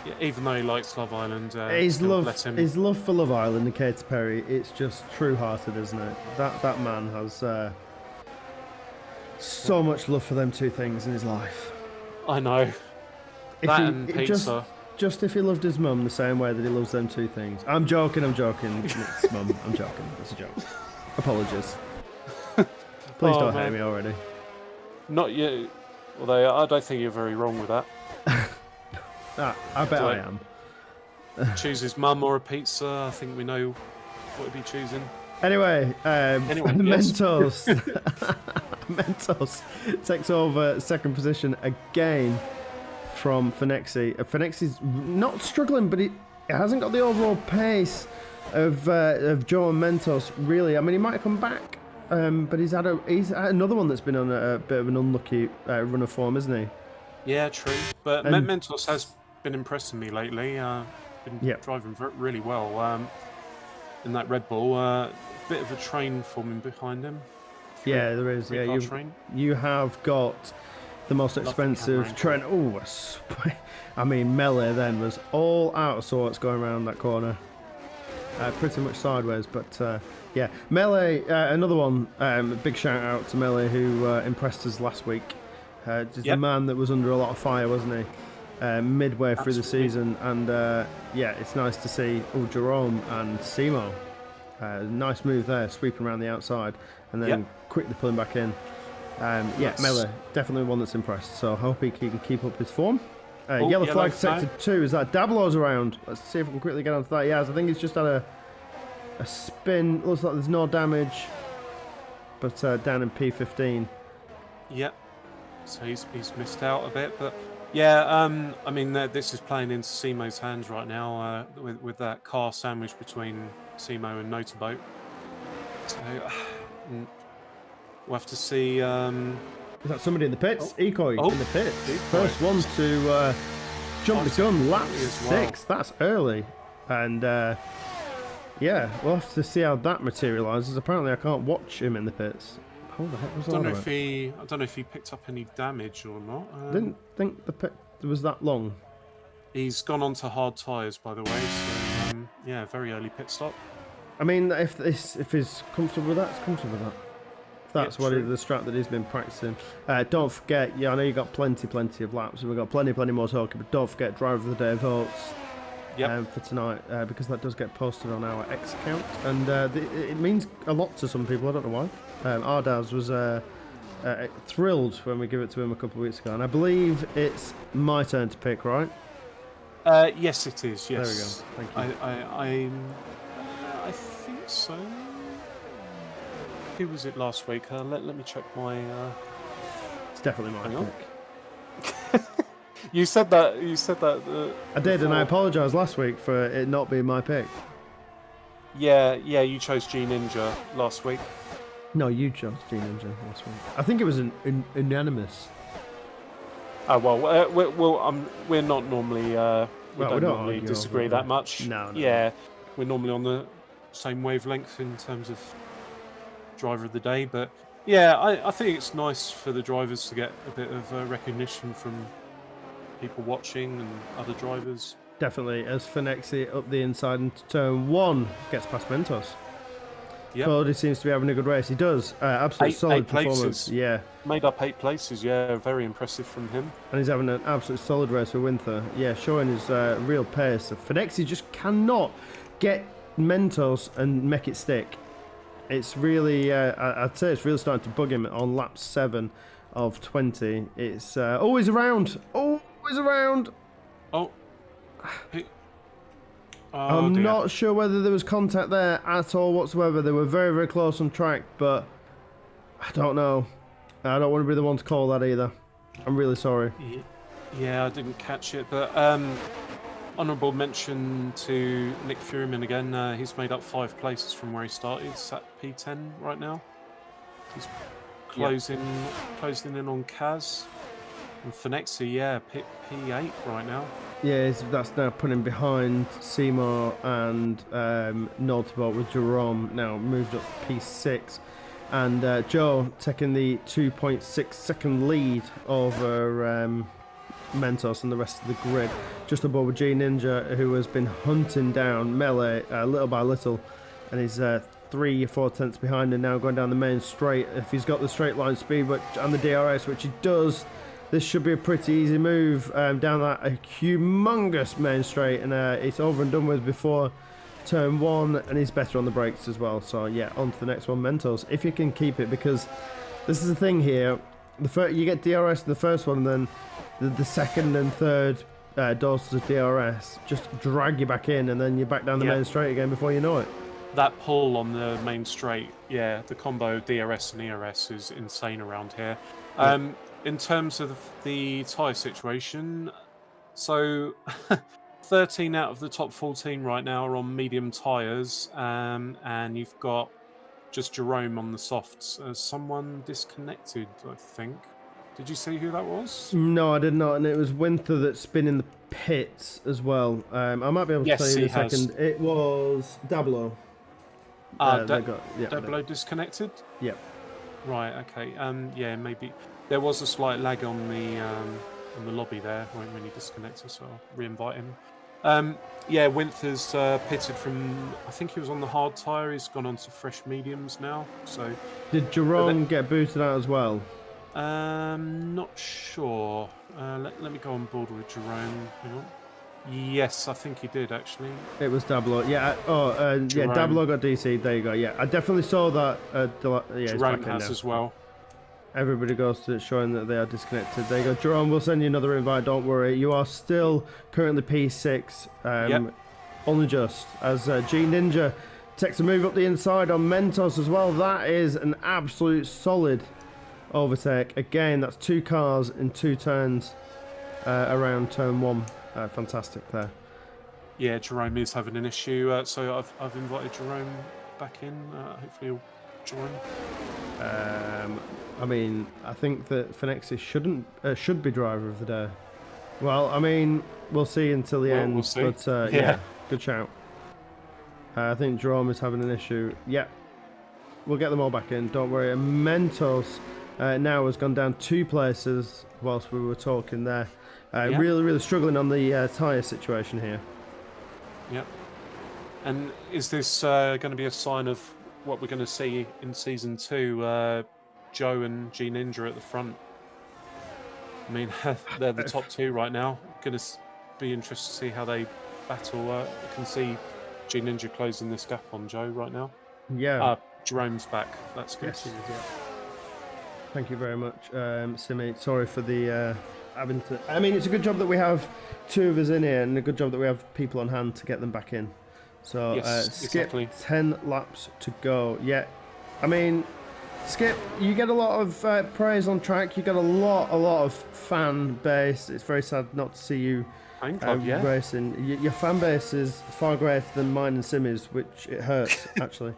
Speaker 2: Yeah, even though he likes Love Island,
Speaker 1: his love for Love Island and Katy Perry, it's just true-hearted, isn't it? That man has so much love for them two things in his life.
Speaker 2: I know. And pizza.
Speaker 1: Just if he loved his mum the same way that he loves them two things. I'm joking. It's mum. I'm joking. It's a joke. Apologies. Please don't hate me already.
Speaker 2: Not you. Although I don't think you're very wrong with that.
Speaker 1: I bet I am.
Speaker 2: Choose his mum or a pizza. I think we know what he'd be choosing.
Speaker 1: Anyway, Mentos.
Speaker 2: Yes.
Speaker 1: Mentos takes over second position again from Fenexi. Fenexi's not struggling, but it hasn't got the overall pace of Joe and Mentos, really. I mean, he might come back, but he's had another one that's been on a bit of an unlucky run of form, isn't he?
Speaker 2: Yeah, true. But Mentos has been impressing me lately. Been driving really well. In that Red Bull, bit of a train forming behind him.
Speaker 1: Yeah, there is. Yeah, you have got the most expensive train. Oh, I mean, Melee then was all out of sorts going around that corner. Pretty much sideways, but yeah. Melee, another one. Big shout out to Melee, who impressed us last week. The man that was under a lot of fire, wasn't he? Midway through the season, and yeah, it's nice to see Jerome and Simo. Nice move there, sweeping around the outside and then quickly pulling back in. Melee, definitely one that's impressed, so I hope he can keep up his form. Yellow flag sector 2, is that Dablo's around? Let's see if we can quickly get onto that. Yes, I think he's just had a spin. Looks like there's no damage, but down in P15.
Speaker 2: Yep. So he's missed out a bit, but yeah, I mean this is playing into Simo's hands right now with that car sandwich between Simo and Notaboat. So we'll have to see.
Speaker 1: Is that somebody in the pits? Ecoy in the pits. First one to jump the gun, lap 6. That's early, and yeah, we'll have to see how that materialises. Apparently, I can't watch him in the pits. How the heck was that?
Speaker 2: I don't know if he picked up any damage or not.
Speaker 1: Didn't think the pit was that long.
Speaker 2: He's gone on to hard tyres, by the way. So yeah, very early pit stop.
Speaker 1: I mean, if he's comfortable with that, it's comfortable with that. If that's the strat that he's been practicing. Don't forget, I know you got plenty of laps, and we've got plenty more talking. But don't forget, driver of the day votes. For tonight, because that does get posted on our X account, and it means a lot to some people. I don't know why. Ardaz was thrilled when we gave it to him a couple of weeks ago, and I believe it's my turn to pick, right?
Speaker 2: Yes, it is. Yes.
Speaker 1: There we go. Thank you.
Speaker 2: I think so. Who was it last week? Let me check my.
Speaker 1: It's definitely my pick.
Speaker 2: You said that.
Speaker 1: I did, before. And I apologise last week for it not being my pick.
Speaker 2: Yeah. You chose G Ninja last week.
Speaker 1: No, you chose G Ninja last week. I think it was unanimous.
Speaker 2: Oh well, we're not normally. We don't normally disagree that much.
Speaker 1: No.
Speaker 2: Yeah, we're normally on the same wavelength in terms of driver of the day. But yeah, I think it's nice for the drivers to get a bit of recognition from people watching and other drivers.
Speaker 1: Definitely, as Fenexi up the inside into turn 1 gets past Mentos. Cody seems to be having a good race. He does. Absolutely solid performance. Yeah.
Speaker 2: Made up 8 places. Yeah, very impressive from him.
Speaker 1: And he's having an absolute solid race with Winther. Yeah, showing his real pace. Fenexi just cannot get Mentos and make it stick. It's really, I'd say it's really starting to bug him on lap 7 of 20. It's always around. Always around.
Speaker 2: Oh. Oh,
Speaker 1: I'm
Speaker 2: dear.
Speaker 1: not sure whether there was contact there at all whatsoever. They were very, very close on track, but I don't know. I don't want to be the one to call that either. I'm really sorry.
Speaker 2: Yeah, I didn't catch it, but honourable mention to Nick Furyman again. He's made up 5 places from where he started. He's at P10 right now. He's closing in on Kaz. And Finexi, yeah, P8 right now.
Speaker 1: Yeah, that's now putting behind Seymour and Nordbot with Jerome now moved up P6. And Joe taking the 2.6 second lead over Mentos and the rest of the grid. Just above G Ninja, who has been hunting down Melee little by little. And he's 3 or 4 tenths behind and now going down the main straight. If he's got the straight line speed and the DRS, which he does, this should be a pretty easy move down that humongous main straight. And it's over and done with before turn 1, and he's better on the brakes as well. So yeah, on to the next one, Mentos, if you can keep it, because this is the thing here. You get DRS in the first one, and then the second and third doors of DRS just drag you back in, and then you're back down the main straight again before you know it.
Speaker 2: That pull on the main straight, yeah, the combo DRS and ERS is insane around here. In terms of the tyre situation, so 13 out of the top 14 right now are on medium tyres, and you've got just Jerome on the softs. Someone disconnected, I think. Did you see who that was?
Speaker 1: No, I did not, and it was Winter that's been in the pits as well. I might be able to tell you in a second. It was Dablo.
Speaker 2: Dablo disconnected?
Speaker 1: Yep.
Speaker 2: Right, okay. Yeah, maybe. There was a slight lag on the lobby there when he disconnected, so I'll re-invite him. Yeah, Winther's pitted from, I think he was on the hard tyre. He's gone on to fresh mediums now. So
Speaker 1: did Jerome get booted out as well?
Speaker 2: Not sure. Let me go on board with Jerome. Hang on. Yes, I think he did actually.
Speaker 1: It was Dablo. Yeah. Yeah. Dablo got DC'd. There you go. Yeah, I definitely saw that.
Speaker 2: Jerome has as well.
Speaker 1: Everybody goes to showing that they are disconnected. There you go. Jerome, we'll send you another invite, don't worry. You are still currently P6. Only just. As G Ninja takes a move up the inside on Mentos as well. That is an absolute solid overtake. Again, that's 2 cars in 2 turns around turn 1. Fantastic there.
Speaker 2: Yeah, Jerome is having an issue. So I've invited Jerome back in. Hopefully he'll join.
Speaker 1: I mean, I think that Finexis should be driver of the day. Well, I mean, we'll see until the end. We'll see. But yeah, good shout. I think Jerome is having an issue. Yeah, we'll get them all back in. Don't worry. Mentos now has gone down 2 places whilst we were talking there. Really, really struggling on the tyre situation here.
Speaker 2: Yep. And is this going to be a sign of what we're going to see in Season 2? Joe and G Ninja at the front. I mean, they're the top 2 right now. Going to be interested to see how they battle. You can see G Ninja closing this gap on Joe right now.
Speaker 1: Yeah.
Speaker 2: Jerome's back. That's good.
Speaker 1: Yes, thank you very much, Simi. Sorry for the having to. I mean, it's a good job that we have 2 of us in here, and a good job that we have people on hand to get them back in. So Skip, exactly. 10 laps to go. Yeah, I mean, Skip, you get a lot of praise on track. You got a lot of fan base. It's very sad not to see you racing. Your fan base is far greater than mine and Simi's, which it hurts actually.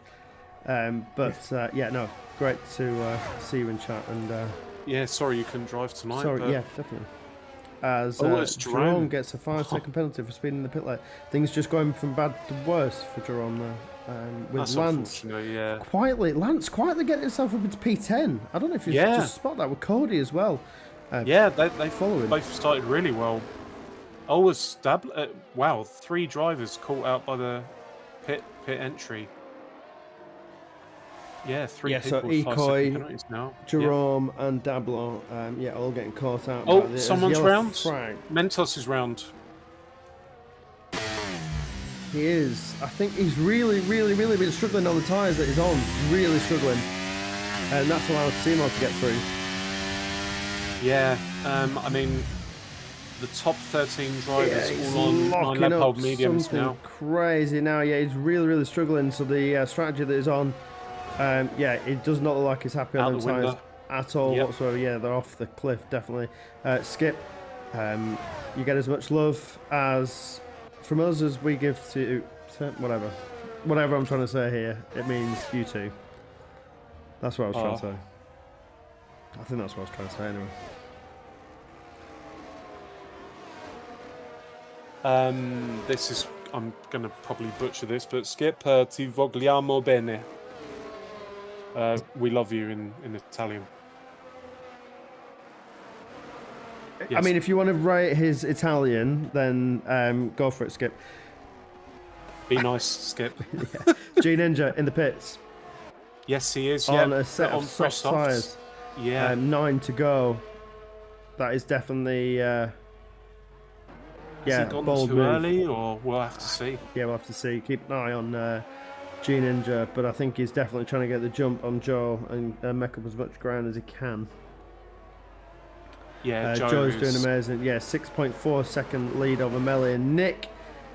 Speaker 1: Yeah, no, great to see you in chat. And
Speaker 2: yeah, sorry you couldn't drive tonight.
Speaker 1: Sorry,
Speaker 2: but...
Speaker 1: yeah, definitely. As Jerome gets a 5-second penalty for speeding the pit lane. Things just going from bad to worse for Jerome there. With Lance quietly getting himself up into P10. I don't know if you just spot that with Cody as well.
Speaker 2: They followed. Both started really well. Was wow, 3 drivers caught out by the pit entry. Yeah, 3 people
Speaker 1: so
Speaker 2: with 5
Speaker 1: Ecoy,
Speaker 2: penalties now.
Speaker 1: Jerome and Dablo, all getting caught out.
Speaker 2: Oh, someone's round. Mentos is round.
Speaker 1: He is. I think he's really been struggling on the tyres that he's on. Really struggling. And that's allowed Seymour to get through.
Speaker 2: Yeah, I mean, the top 13 drivers
Speaker 1: he's
Speaker 2: all on 9
Speaker 1: locking
Speaker 2: lap
Speaker 1: up
Speaker 2: hold mediums
Speaker 1: something
Speaker 2: now.
Speaker 1: crazy now. Yeah, he's really struggling. So the strategy that he's on, yeah, it does not look like he's happy on
Speaker 2: Out
Speaker 1: them
Speaker 2: the
Speaker 1: tyres
Speaker 2: window.
Speaker 1: at all
Speaker 2: Yep.
Speaker 1: whatsoever. Yeah, they're off the cliff, definitely. Skip, you get as much love as from us as we give to whatever I'm trying to say here. It means you two. That's what I was trying to say. I think that's what I was trying to say anyway.
Speaker 2: This is, I'm going to probably butcher this, but Skip, ti vogliamo bene. We love you in Italian.
Speaker 1: Yes. I mean, if you want to write his Italian, then go for it, Skip.
Speaker 2: Be nice, Skip.
Speaker 1: Yeah. G Ninja in the pits.
Speaker 2: Yes, he is.
Speaker 1: On
Speaker 2: Yeah,
Speaker 1: a set of soft tyres.
Speaker 2: Yeah.
Speaker 1: 9 to go. That is definitely
Speaker 2: Has he gone
Speaker 1: bold
Speaker 2: too
Speaker 1: move.
Speaker 2: early, or we'll have to see.
Speaker 1: Yeah, we'll have to see. Keep an eye on G Ninja, but I think he's definitely trying to get the jump on Joe and make up as much ground as he can.
Speaker 2: Yeah,
Speaker 1: Joe's doing amazing. Yeah, 6.4 second lead over Melly and Nick.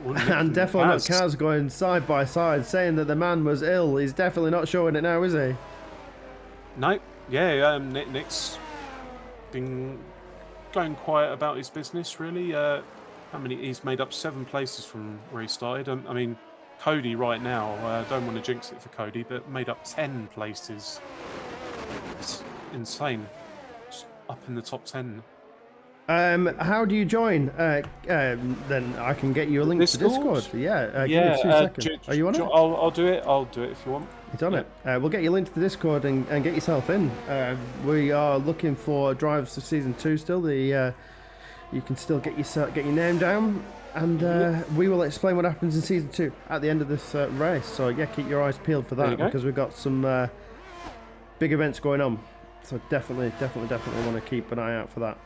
Speaker 1: And definitely not Kaz going side by side, saying that the man was ill. He's definitely not showing it now, is he?
Speaker 2: No. Yeah, Nick's been going quiet about his business, really. He's made up 7 places from where he started. I mean, Cody right now, don't want to jinx it for Cody, but made up 10 places. It's insane. Just up in the top 10.
Speaker 1: How do you join? Then I can get you a link to Discord. Yeah, give me 2 seconds. Are you on it?
Speaker 2: I'll do it. I'll do it if you want.
Speaker 1: He's on it. We'll get you a link to the Discord and get yourself in. We are looking for drivers for season 2 still. You can still get your name down, and we will explain what happens in season 2 at the end of this race. So yeah, keep your eyes peeled for that because we've got some big events going on. So definitely want to keep an eye out for that.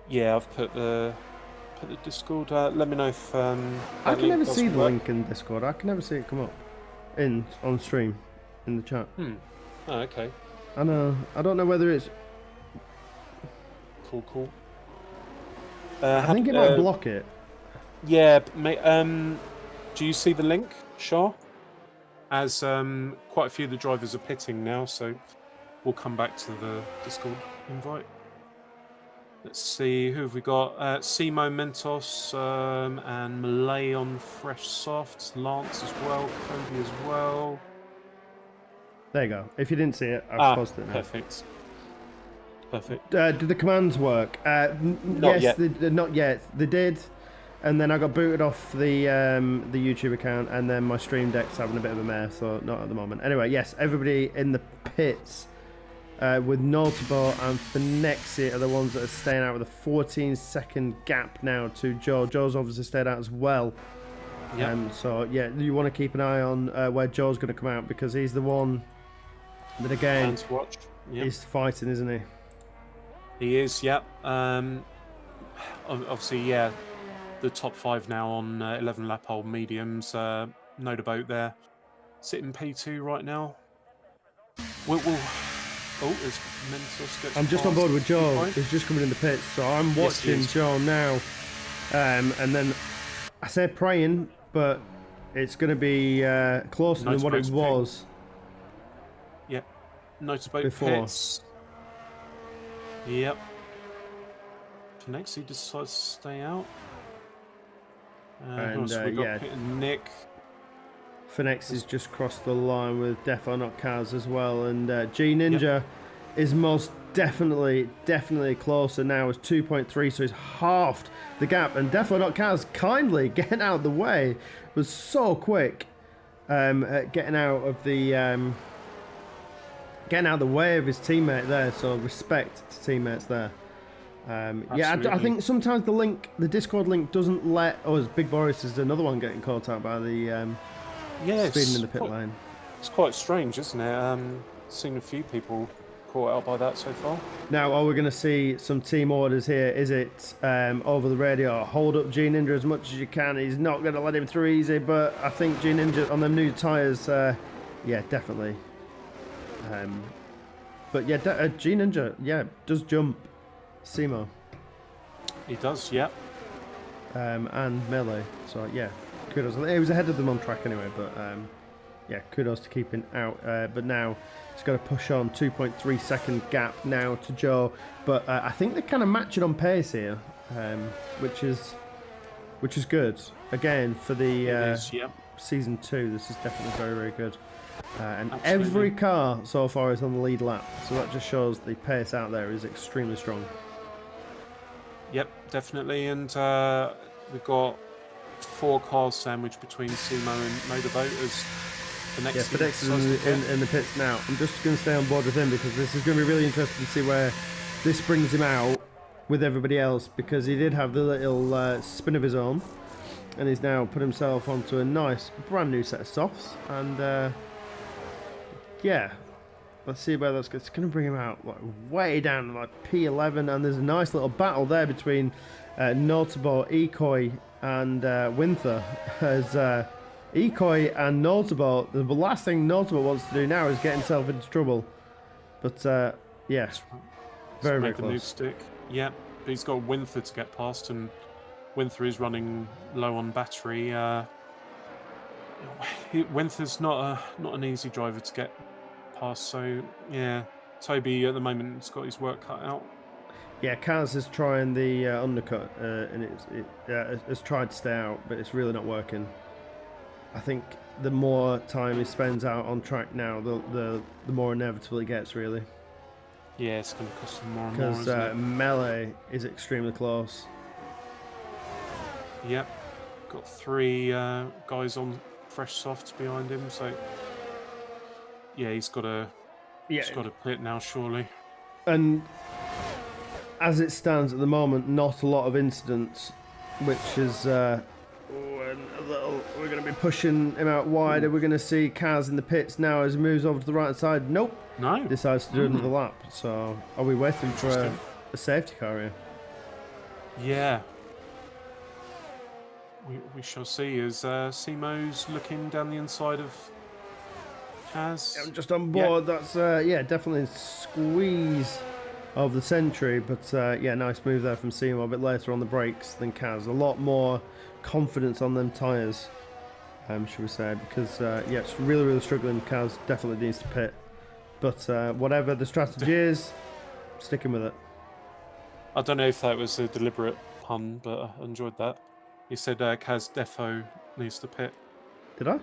Speaker 2: Yeah, I've put the Discord. Let me know if
Speaker 1: I can never see the link in Discord. I can never see it come up on stream in the chat.
Speaker 2: Oh, okay.
Speaker 1: I know. I don't know whether it's
Speaker 2: cool.
Speaker 1: I think it might block it.
Speaker 2: Yeah, mate. Do you see the link, Shah? As quite a few of the drivers are pitting now, so we'll come back to the Discord invite. Let's see, who have we got? Simo Mentos and Malay on Fresh Softs, Lance as well, Cody as well.
Speaker 1: There you go. If you didn't see it, I've posted it now.
Speaker 2: Perfect.
Speaker 1: Did the commands work?
Speaker 2: Not yet.
Speaker 1: Not yet. They did, and then I got booted off the YouTube account, and then my Stream Deck's having a bit of a mess, so not at the moment. Anyway, yes, everybody in the pits with Notable and Finexi are the ones that are staying out with a 14-second gap now to Joe. Joe's obviously stayed out as well.
Speaker 2: Yep.
Speaker 1: So yeah, you want to keep an eye on where Joe's going to come out because he's the one that again is fighting, isn't he?
Speaker 2: He is, yep. Obviously, yeah, the top 5 now on 11 lap hole mediums. No debate there. Sitting P2 right now. Oh, there's Mentos.
Speaker 1: I'm just on board with Joe. He's just coming in the pits, so I'm watching Joe now. And then I say praying, but it's going to be closer than what it was.
Speaker 2: Yeah, Notable
Speaker 1: before.
Speaker 2: Pits. Yep. Finexi decides to stay out.
Speaker 1: And
Speaker 2: Nick.
Speaker 1: Finexi's just crossed the line with Defo Not Kaz as well, and G Ninja is most definitely closer now as 2.3, so he's halved the gap. And Defo Not Kaz kindly getting out of the way was so quick, at getting out of the way of his teammate there. So respect to teammates there. I think sometimes the Discord link doesn't let us. Big Boris is another one getting caught out by the speeding in the pit lane.
Speaker 2: It's quite strange, isn't it? Seen a few people caught out by that so far.
Speaker 1: Now, are we going to see some team orders here? Is it over the radio? Hold up G Ninja as much as you can. He's not going to let him through easy, but I think G Ninja on them new tyres, yeah, definitely. But yeah, G Ninja, yeah, does jump. Simo.
Speaker 2: He does, yeah.
Speaker 1: And melee. So yeah, kudos. He was ahead of them on track anyway, but yeah, kudos to keeping out. But now he's got to push on. 2.3 second gap now to Joe. But I think they're kind of matching on pace here, which is good. Again, for the season 2, this is definitely very, very good. And
Speaker 2: Absolutely.
Speaker 1: every car so far is on the lead lap, so that just shows the pace out there is extremely strong.
Speaker 2: Yep, definitely. And we've got 4 cars sandwiched between Simo and Motorboat as the next.
Speaker 1: Yeah, FedEx is in the pits now. I'm just going to stay on board with him because this is going to be really interesting to see where this brings him out with everybody else, because he did have the little spin of his own, and he's now put himself onto a nice brand new set of softs. And yeah, let's see where that's going. It's going to bring him out like way down like P11, and there's a nice little battle there between Notable, Ekoi, and Winther. As Ekoi and Notable, the last thing Notable wants to do now is get himself into trouble. But yeah, very, very close.
Speaker 2: New stick. Yeah, but he's got Winther to get past, and Winther is running low on battery. Winther's not an easy driver to get past, so yeah, Toby at the moment has got his work cut out.
Speaker 1: Yeah, Kaz is trying the undercut, and it has tried to stay out, but it's really not working. I think the more time he spends out on track now, the more inevitable it gets, really.
Speaker 2: Yeah, it's going to cost him more and more,
Speaker 1: because melee is extremely close.
Speaker 2: Yep, got 3 guys on fresh softs behind him, so yeah, he's got to pit now, surely.
Speaker 1: And as it stands at the moment, not a lot of incidents, which is we're going to be pushing him out wide. Are we going to see Kaz in the pits now as he moves over to the right side? Nope.
Speaker 2: No.
Speaker 1: Decides to do another lap. So are we waiting for a safety car here?
Speaker 2: Yeah. We shall see as Simo's looking down the inside of Kaz.
Speaker 1: I'm just on board. Yeah. That's definitely a squeeze of the century, but yeah, nice move there from Simo. A bit later on the brakes than Kaz. A lot more confidence on them tyres, should we say, because yeah, it's really, really struggling. Kaz definitely needs to pit, but whatever the strategy is, sticking with it.
Speaker 2: I don't know if that was a deliberate pun, but I enjoyed that. You said Kaz Defo needs to pit.
Speaker 1: Did I?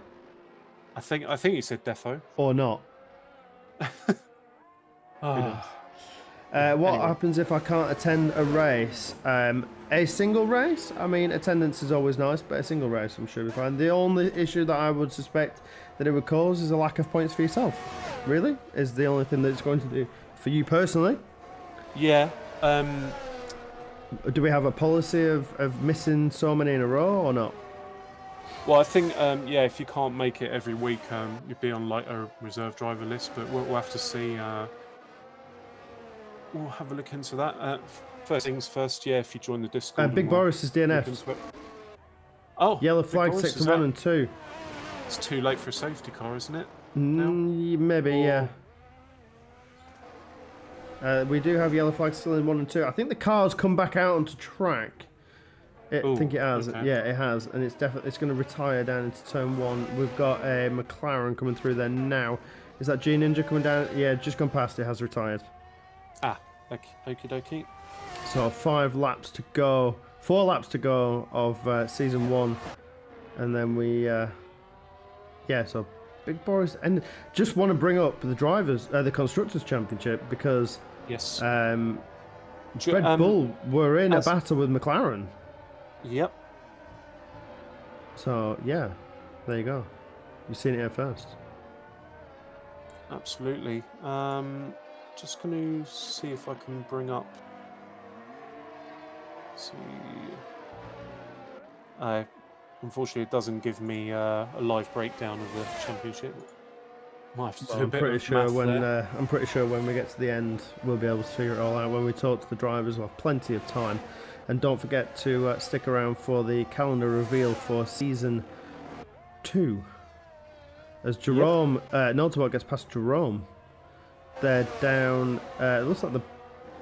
Speaker 2: I think you said Defo.
Speaker 1: Or not. What happens if I can't attend a race? A single race? I mean, attendance is always nice, but a single race I'm sure we'll be fine. The only issue that I would suspect that it would cause is a lack of points for yourself. Really? Is the only thing that it's going to do for you personally?
Speaker 2: Yeah.
Speaker 1: Do we have a policy of missing so many in a row or not?
Speaker 2: Well, I think, yeah, if you can't make it every week, you'd be on like a reserve driver list, but we'll have to see. We'll have a look into that. First things first, yeah, if you join the Discord.
Speaker 1: Big Boris is DNF.
Speaker 2: Oh,
Speaker 1: yellow flag, sector 1 and 2.
Speaker 2: It's too late for a safety car, isn't it?
Speaker 1: Maybe, yeah. We do have yellow flags still in 1 and 2. I think the car's come back out onto track. I think it has. Okay. Yeah, it has, and it's going to retire down into turn 1. We've got a McLaren coming through there now. Is that G Ninja coming down? Yeah, just gone past. It has retired.
Speaker 2: Ah, okie dokie.
Speaker 1: So 5 laps to go. 4 laps to go of season 1, and then we. Yeah, so Big Boris, and just want to bring up the drivers, the constructors championship, because
Speaker 2: yes,
Speaker 1: Red Bull were in a battle with McLaren.
Speaker 2: Yep.
Speaker 1: So yeah, there you go. You've seen it here first.
Speaker 2: Absolutely. Just going to see if I can bring up. Let's see. Unfortunately, it doesn't give me a live breakdown of the championship. Might have to do a bit of math
Speaker 1: I'm pretty sure when we get to the end, we'll be able to figure it all out. When we talk to the drivers, we'll have plenty of time. And don't forget to stick around for the calendar reveal for season 2. As Jerome, Notable gets past Jerome. They're down. It looks like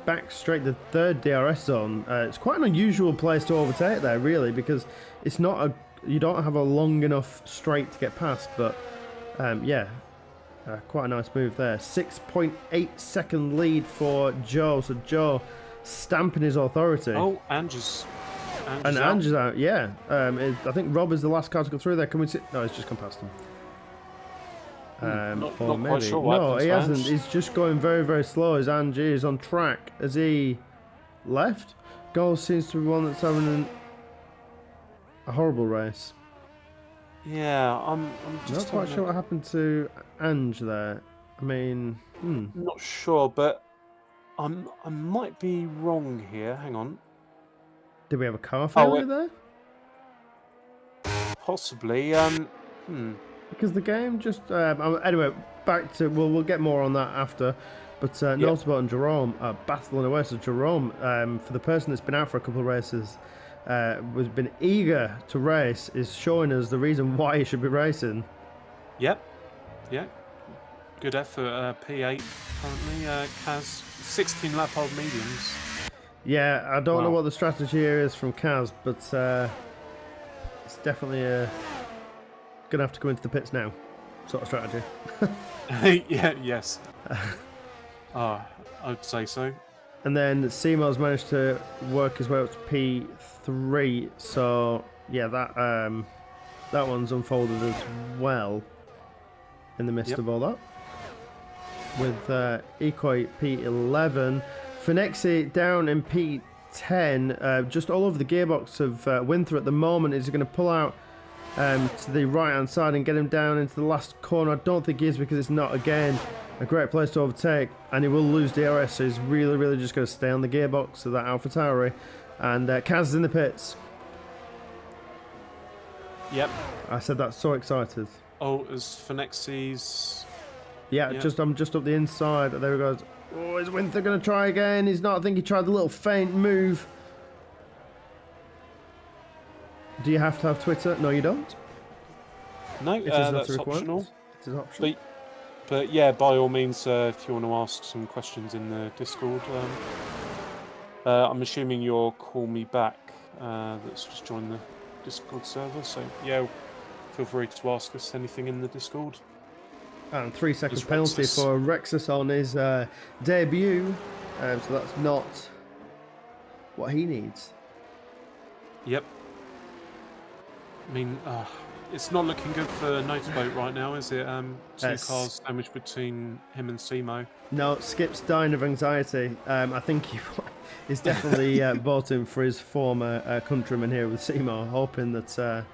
Speaker 1: back straight the third DRS zone. It's quite an unusual place to overtake there, really, because it's not a you don't have a long enough straight to get past. But yeah, quite a nice move there. 6.8 second lead for Joe. So Joe stamping his authority.
Speaker 2: Oh, Ange's
Speaker 1: out. Yeah. I think Rob is the last car to go through there. Can we see? No, he's just gone past him.
Speaker 2: Not quite sure what
Speaker 1: No, he hasn't.
Speaker 2: Ange.
Speaker 1: He's just going very, very slow. Is Angie is on track? Has he left? Goal seems to be one that's having a horrible race.
Speaker 2: Yeah, I'm just
Speaker 1: Not quite sure what happened to Ange there. I mean,
Speaker 2: not sure, but I might be wrong here. Hang on.
Speaker 1: did we have a car failure there?
Speaker 2: Possibly.
Speaker 1: Because the game just anyway, back to we'll get more on that after. But Notable and Jerome are battling away. So Jerome, for the person that's been out for a couple of races, has been eager to race, is showing us the reason why he should be racing.
Speaker 2: Yep. Yeah. Good effort. P8 currently. Kaz 16 lap old mediums.
Speaker 1: Yeah, I don't know what the strategy here is from Kaz, but it's definitely gonna have to go into the pits now, sort of strategy.
Speaker 2: Yes. I'd say so.
Speaker 1: And then Seymour's managed to work his way up to P3, so yeah, that one's unfolded as well in the midst of all that. With Ekoi P11, Finexi down in P10, just all over the gearbox of Winther at the moment. Is he going to pull out to the right hand side and get him down into the last corner? I don't think he is, because it's not, again, a great place to overtake, and he will lose DRS, so he's really just going to stay on the gearbox of that AlphaTauri. And Kaz is in the pits.
Speaker 2: Yep.
Speaker 1: I said that so excited.
Speaker 2: Oh, as Finexi's...
Speaker 1: Yeah, I'm just up the inside. There he goes. Oh, is Winther going to try again? He's not. I think he tried the little feint move. Do you have to have Twitter? No, you don't.
Speaker 2: No, that's optional.
Speaker 1: It is optional.
Speaker 2: But yeah, by all means, if you want to ask some questions in the Discord, I'm assuming you'll call me back. That's just joined the Discord server. So yeah, feel free to ask us anything in the Discord.
Speaker 1: And 3 second penalty for Rexus on his debut. So that's not what he needs.
Speaker 2: Yep. I mean, it's not looking good for Notaboat right now, is it? Two cars damaged between him and Simo.
Speaker 1: No, Skip's dying of anxiety. I think he's definitely voting for his former countryman here with Simo, hoping that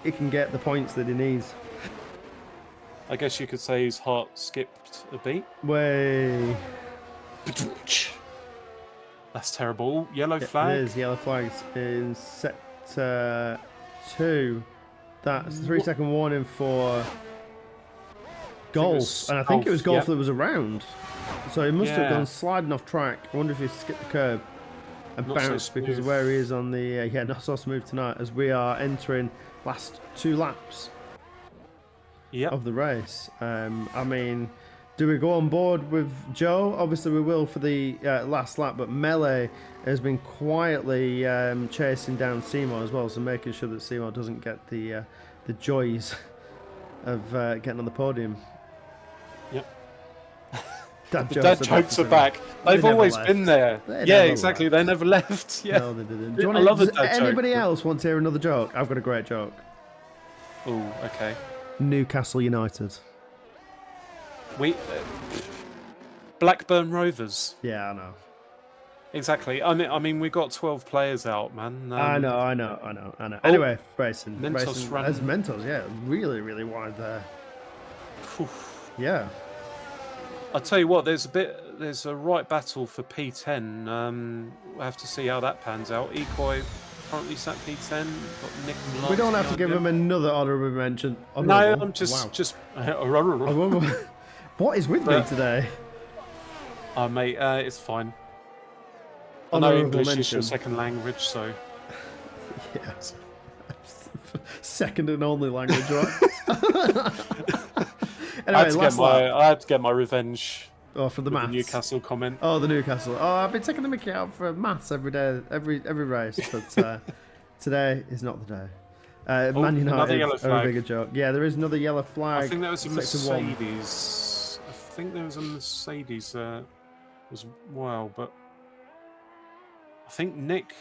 Speaker 1: he can get the points that he needs.
Speaker 2: I guess you could say his heart skipped a beat.
Speaker 1: Way.
Speaker 2: That's terrible. Yellow flag.
Speaker 1: It is. Yellow flags in sector 2. That's a 3 second warning for Golf. And I think it was Golf that was around. So he must have gone sliding off track. I wonder if he skipped the curb and bounced because of where he is on the... not so smooth tonight, as we are entering last 2 laps. Of the race. I mean, do we go on board with Joe? Obviously we will for the last lap, but Melee has been quietly chasing down Seymour as well, so making sure that Seymour doesn't get the joys of getting on the podium.
Speaker 2: Yep.
Speaker 1: Dad
Speaker 2: jokes are back. They've always been there. Exactly. They never left. Yeah.
Speaker 1: No, they didn't. Does anybody else want to hear another joke? I've got a great joke.
Speaker 2: Oh, okay.
Speaker 1: Newcastle United.
Speaker 2: Blackburn Rovers.
Speaker 1: Yeah, I know.
Speaker 2: Exactly. I mean, we got 12 players out, man.
Speaker 1: I know. Anyway, racing.
Speaker 2: Mentos ran.
Speaker 1: There's Mentos, yeah, really wide there. Yeah.
Speaker 2: I'll tell you what. There's a right battle for P10. We'll have to see how that pans out. Equoi currently sat P10. Got Nick and Lance.
Speaker 1: We don't have to give him another honourable mention.
Speaker 2: No, I'm just.
Speaker 1: What is with me today?
Speaker 2: Oh, mate, it's fine. I know English is your second language, so.
Speaker 1: Yes. Second and only language, right? Anyway,
Speaker 2: I had to get my revenge.
Speaker 1: Or for the
Speaker 2: With
Speaker 1: maths.
Speaker 2: the Newcastle comment.
Speaker 1: Oh, the Newcastle. Oh, I've been taking the mickey out for maths every day, every race, but today is not the day. Man United are a bigger joke. Yeah, there is another yellow flag.
Speaker 2: I think that was a
Speaker 1: Sector
Speaker 2: Mercedes. I think there was a Mercedes as well, but I think Nick's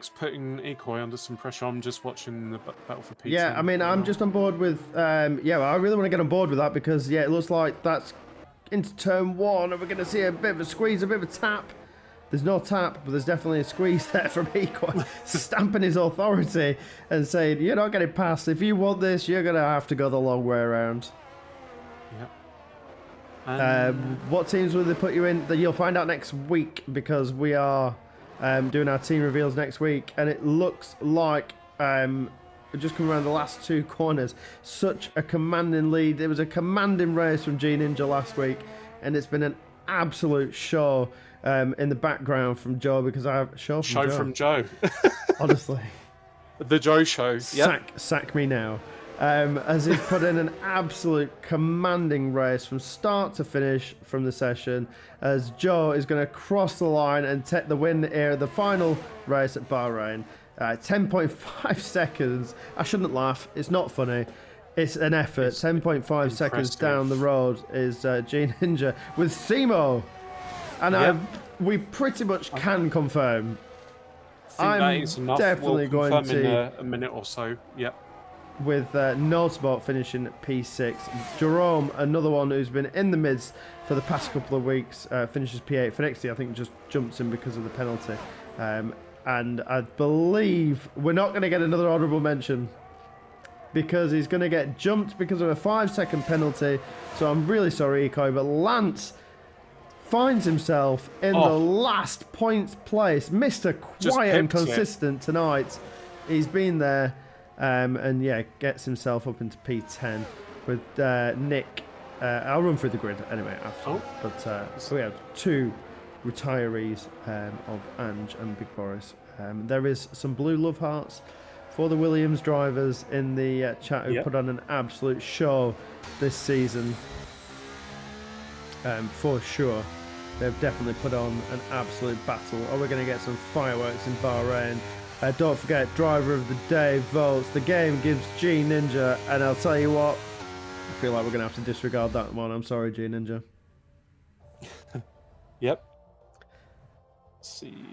Speaker 2: putting Ecoy under some pressure. I'm just watching the battle for P10.
Speaker 1: Yeah, I mean, I'm just on board with... I really want to get on board with that because, yeah, it looks like that's into turn 1 and we're going to see a bit of a squeeze, a bit of a tap. There's no tap, but there's definitely a squeeze there from Ecoy, stamping his authority and saying, you're not getting past. If you want this, you're going to have to go the long way around.
Speaker 2: Yeah.
Speaker 1: What teams will they put you in? You'll find out next week because we are... doing our team reveals next week, and it looks like we're just coming around the last 2 corners. Such a commanding lead. It was a commanding race from G Ninja last week, and it's been an absolute show in the background from Joe because I have show from Joe. Honestly,
Speaker 2: the Joe show.
Speaker 1: Sack me now. As he's put in an absolute commanding race from start to finish from the session, as Joe is going to cross the line and take the win here, the final race at Bahrain. 10.5 seconds. I shouldn't laugh. It's not funny. It's an effort. 10.5 seconds down the road is G Ninja with Simo. And we pretty much can confirm.
Speaker 2: I'm definitely
Speaker 1: going to...
Speaker 2: in a minute or so. Yep.
Speaker 1: With Notebot finishing P6. Jerome, another one who's been in the mids for the past couple of weeks, finishes P8. Finexi, I think, just jumps in because of the penalty. And I believe we're not going to get another honourable mention because he's going to get jumped because of a 5-second penalty. So I'm really sorry, Ecoy, but Lance finds himself in the last points place. Mr. Quiet and consistent tonight. He's been there. And yeah, gets himself up into P10 with Nick. I'll run through the grid anyway after. But so we have 2 retirees of Ange and Big Boris. There is some blue love hearts for the Williams drivers in the chat who put on an absolute show this season. For sure. They've definitely put on an absolute battle. Oh, we're going to get some fireworks in Bahrain. Don't forget, driver of the day votes. The game gives G Ninja, and I'll tell you what, I feel like we're going to have to disregard that one. I'm sorry, G Ninja.
Speaker 2: Yep. Let's see.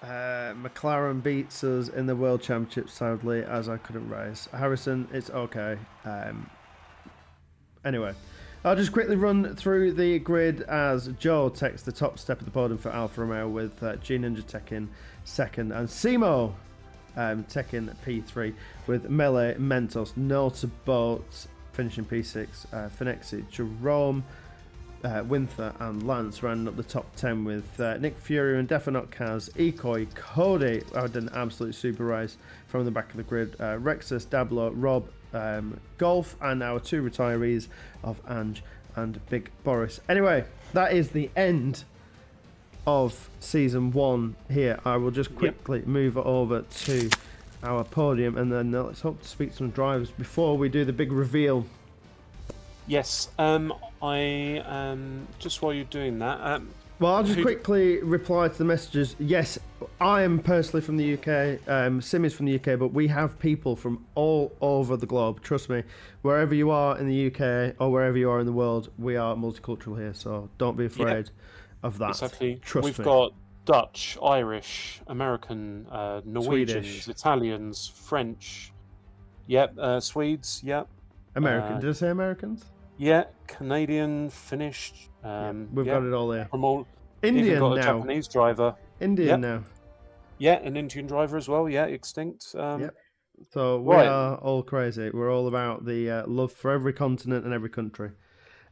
Speaker 1: McLaren beats us in the World Championship, sadly, as I couldn't race. Harrison, it's okay. Anyway, I'll just quickly run through the grid as Joe takes the top step of the podium for Alfa Romeo with G Ninja taking second and Simo taking P3 with Melee, Mentos, Noteboat finishing P6, Finexi, Jerome, Winther and Lance ran up the top 10 with Nick Fury and Definite Kaz, Ecoy, Cody had an absolute super race from the back of the grid, Rexus, Dablo, Rob, Golf, and our 2 retirees of Ange and Big Boris. Anyway, that is the end of season 1 here. I will just quickly move over to our podium and then let's hope to speak to some drivers before we do the big reveal.
Speaker 2: Yes, I just while you're doing that.
Speaker 1: Well, I'll just quickly reply to the messages. Yes, I am personally from the UK. Sim is from the UK, but we have people from all over the globe. Trust me, wherever you are in the UK or wherever you are in the world, we are multicultural here. So don't be afraid of that.
Speaker 2: Exactly.
Speaker 1: Trust
Speaker 2: me.
Speaker 1: We've
Speaker 2: got Dutch, Irish, American, Norwegians, Swedish, Italians, French. Yep, Swedes. Yep.
Speaker 1: American. Did I say Americans?
Speaker 2: Yeah, Canadian, Finnish.
Speaker 1: We've got it all there.
Speaker 2: From all.
Speaker 1: Indian
Speaker 2: got a
Speaker 1: now.
Speaker 2: Japanese driver.
Speaker 1: Indian now.
Speaker 2: Yeah, an Indian driver as well. Yeah, extinct.
Speaker 1: Yep. So we are all crazy. We're all about the love for every continent and every country.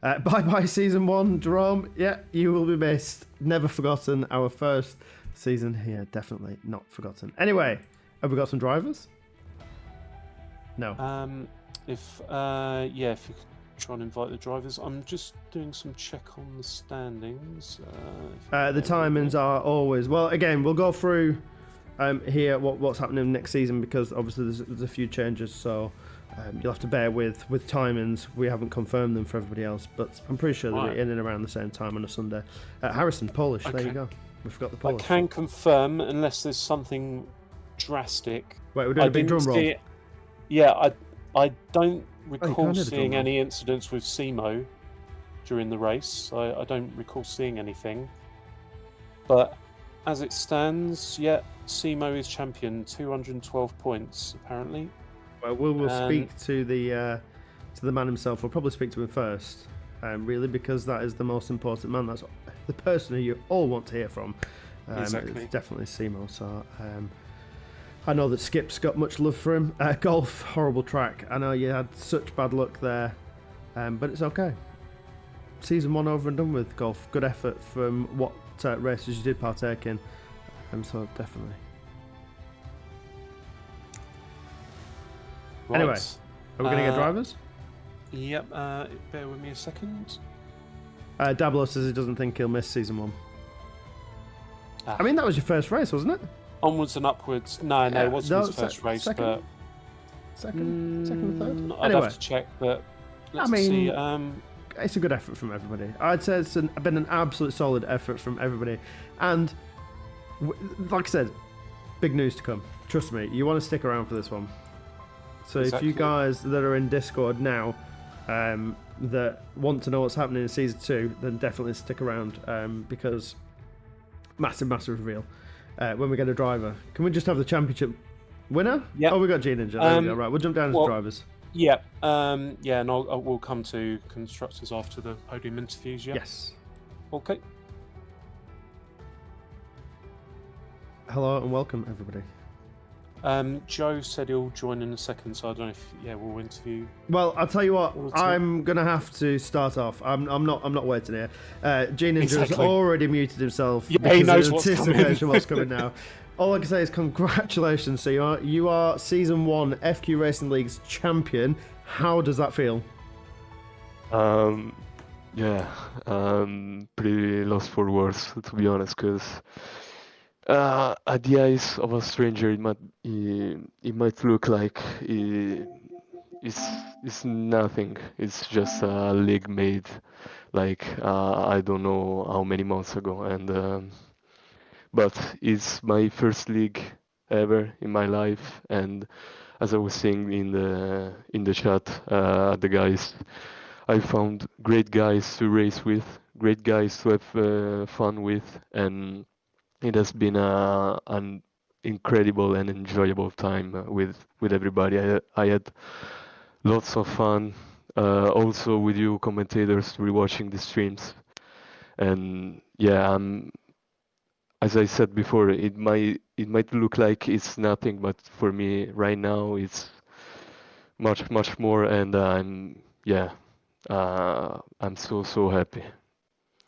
Speaker 1: Bye-bye season 1, Jerome. Yeah, you will be missed. Never forgotten. Our first season here. Definitely not forgotten. Anyway, have we got some drivers? No.
Speaker 2: If you could try and invite the drivers. I'm just doing some check on the standings.
Speaker 1: The timings are always... Well, again, we'll go through here what's happening next season because obviously there's a few changes. So You'll have to bear with timings. We haven't confirmed them for everybody else, but I'm pretty sure they'll be in and around the same time on a Sunday. Harrison, Polish. Okay. There you go. We forgot the Polish.
Speaker 2: I can confirm, unless there's something drastic.
Speaker 1: Wait, we're doing a big drum roll.
Speaker 2: Yeah, I don't recall seeing any incidents with Simo during the race. I don't recall seeing anything. But as it stands, yeah, Simo is champion, 212 points apparently.
Speaker 1: Well, we'll speak to the man himself. We'll probably speak to him first, really, because that is the most important man. That's the person who you all want to hear from.
Speaker 2: Exactly.
Speaker 1: It's definitely Simo. So I know that Skip's got much love for him. Golf, horrible track. I know you had such bad luck there, but it's okay. Season 1 over and done with, Golf. Good effort from what races you did partake in. So definitely.
Speaker 2: Right.
Speaker 1: Anyway, are we going to get drivers?
Speaker 2: Yep. Bear with me a second.
Speaker 1: Dablo says he doesn't think he'll miss season 1. I mean, that was your first race, wasn't it?
Speaker 2: Onwards and upwards. No, it wasn't his first race, but
Speaker 1: second, third.
Speaker 2: I'd have to check, but let's see.
Speaker 1: It's a good effort from everybody. I'd say it's been an absolute solid effort from everybody, and like I said, big news to come. Trust me, you want to stick around for this one. So If you guys that are in Discord now that want to know what's happening in Season 2, then definitely stick around because massive reveal when we get a driver. Can we just have the championship winner?
Speaker 2: Yeah.
Speaker 1: Oh, we got G Ninja. There we go. Right, we'll jump down to drivers.
Speaker 2: Yeah. And we'll come to constructors after the podium interviews, yeah?
Speaker 1: Yes.
Speaker 2: Okay.
Speaker 1: Hello and welcome, everybody.
Speaker 2: Joe said he'll join in a second, so I don't know if we'll interview.
Speaker 1: Well, I'll tell you what, I'm gonna have to start off. I'm not waiting here. G Ninja's already muted himself.
Speaker 2: Yeah, he knows what's
Speaker 1: coming now. All I can say is congratulations. So you are Season 1 FQ Racing League's champion. How does that feel?
Speaker 3: Pretty lost for words, to be honest, because at the eyes of a stranger, it might look like it's nothing. It's just a league made like I don't know how many months ago, and but it's my first league ever in my life. And as I was saying in the chat, the guys, I found great guys to race with, great guys to have fun with, and it has been an incredible and enjoyable time with everybody. I had lots of fun, also with you commentators rewatching the streams, and as I said before, it might look like it's nothing, but for me right now it's much more, and I'm so happy.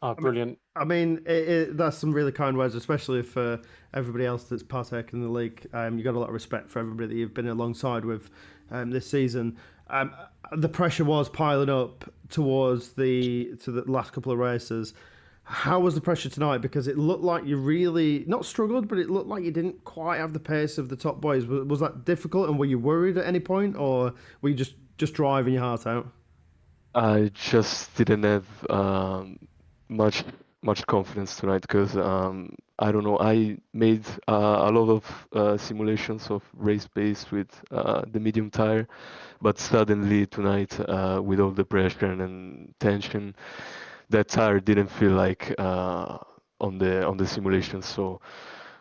Speaker 2: Oh, brilliant.
Speaker 1: I mean, that's some really kind words, especially for everybody else that's partaking in the league. You've got a lot of respect for everybody that you've been alongside with this season. The pressure was piling up towards the last couple of races. How was the pressure tonight? Because it looked like you really, not struggled, but it looked like you didn't quite have the pace of the top boys. Was that difficult, and were you worried at any point, or were you just driving your heart out?
Speaker 3: I just didn't have much confidence tonight because I don't know. I made a lot of simulations of race pace with the medium tire, but suddenly tonight, with all the pressure and tension, that tire didn't feel like on the simulation. So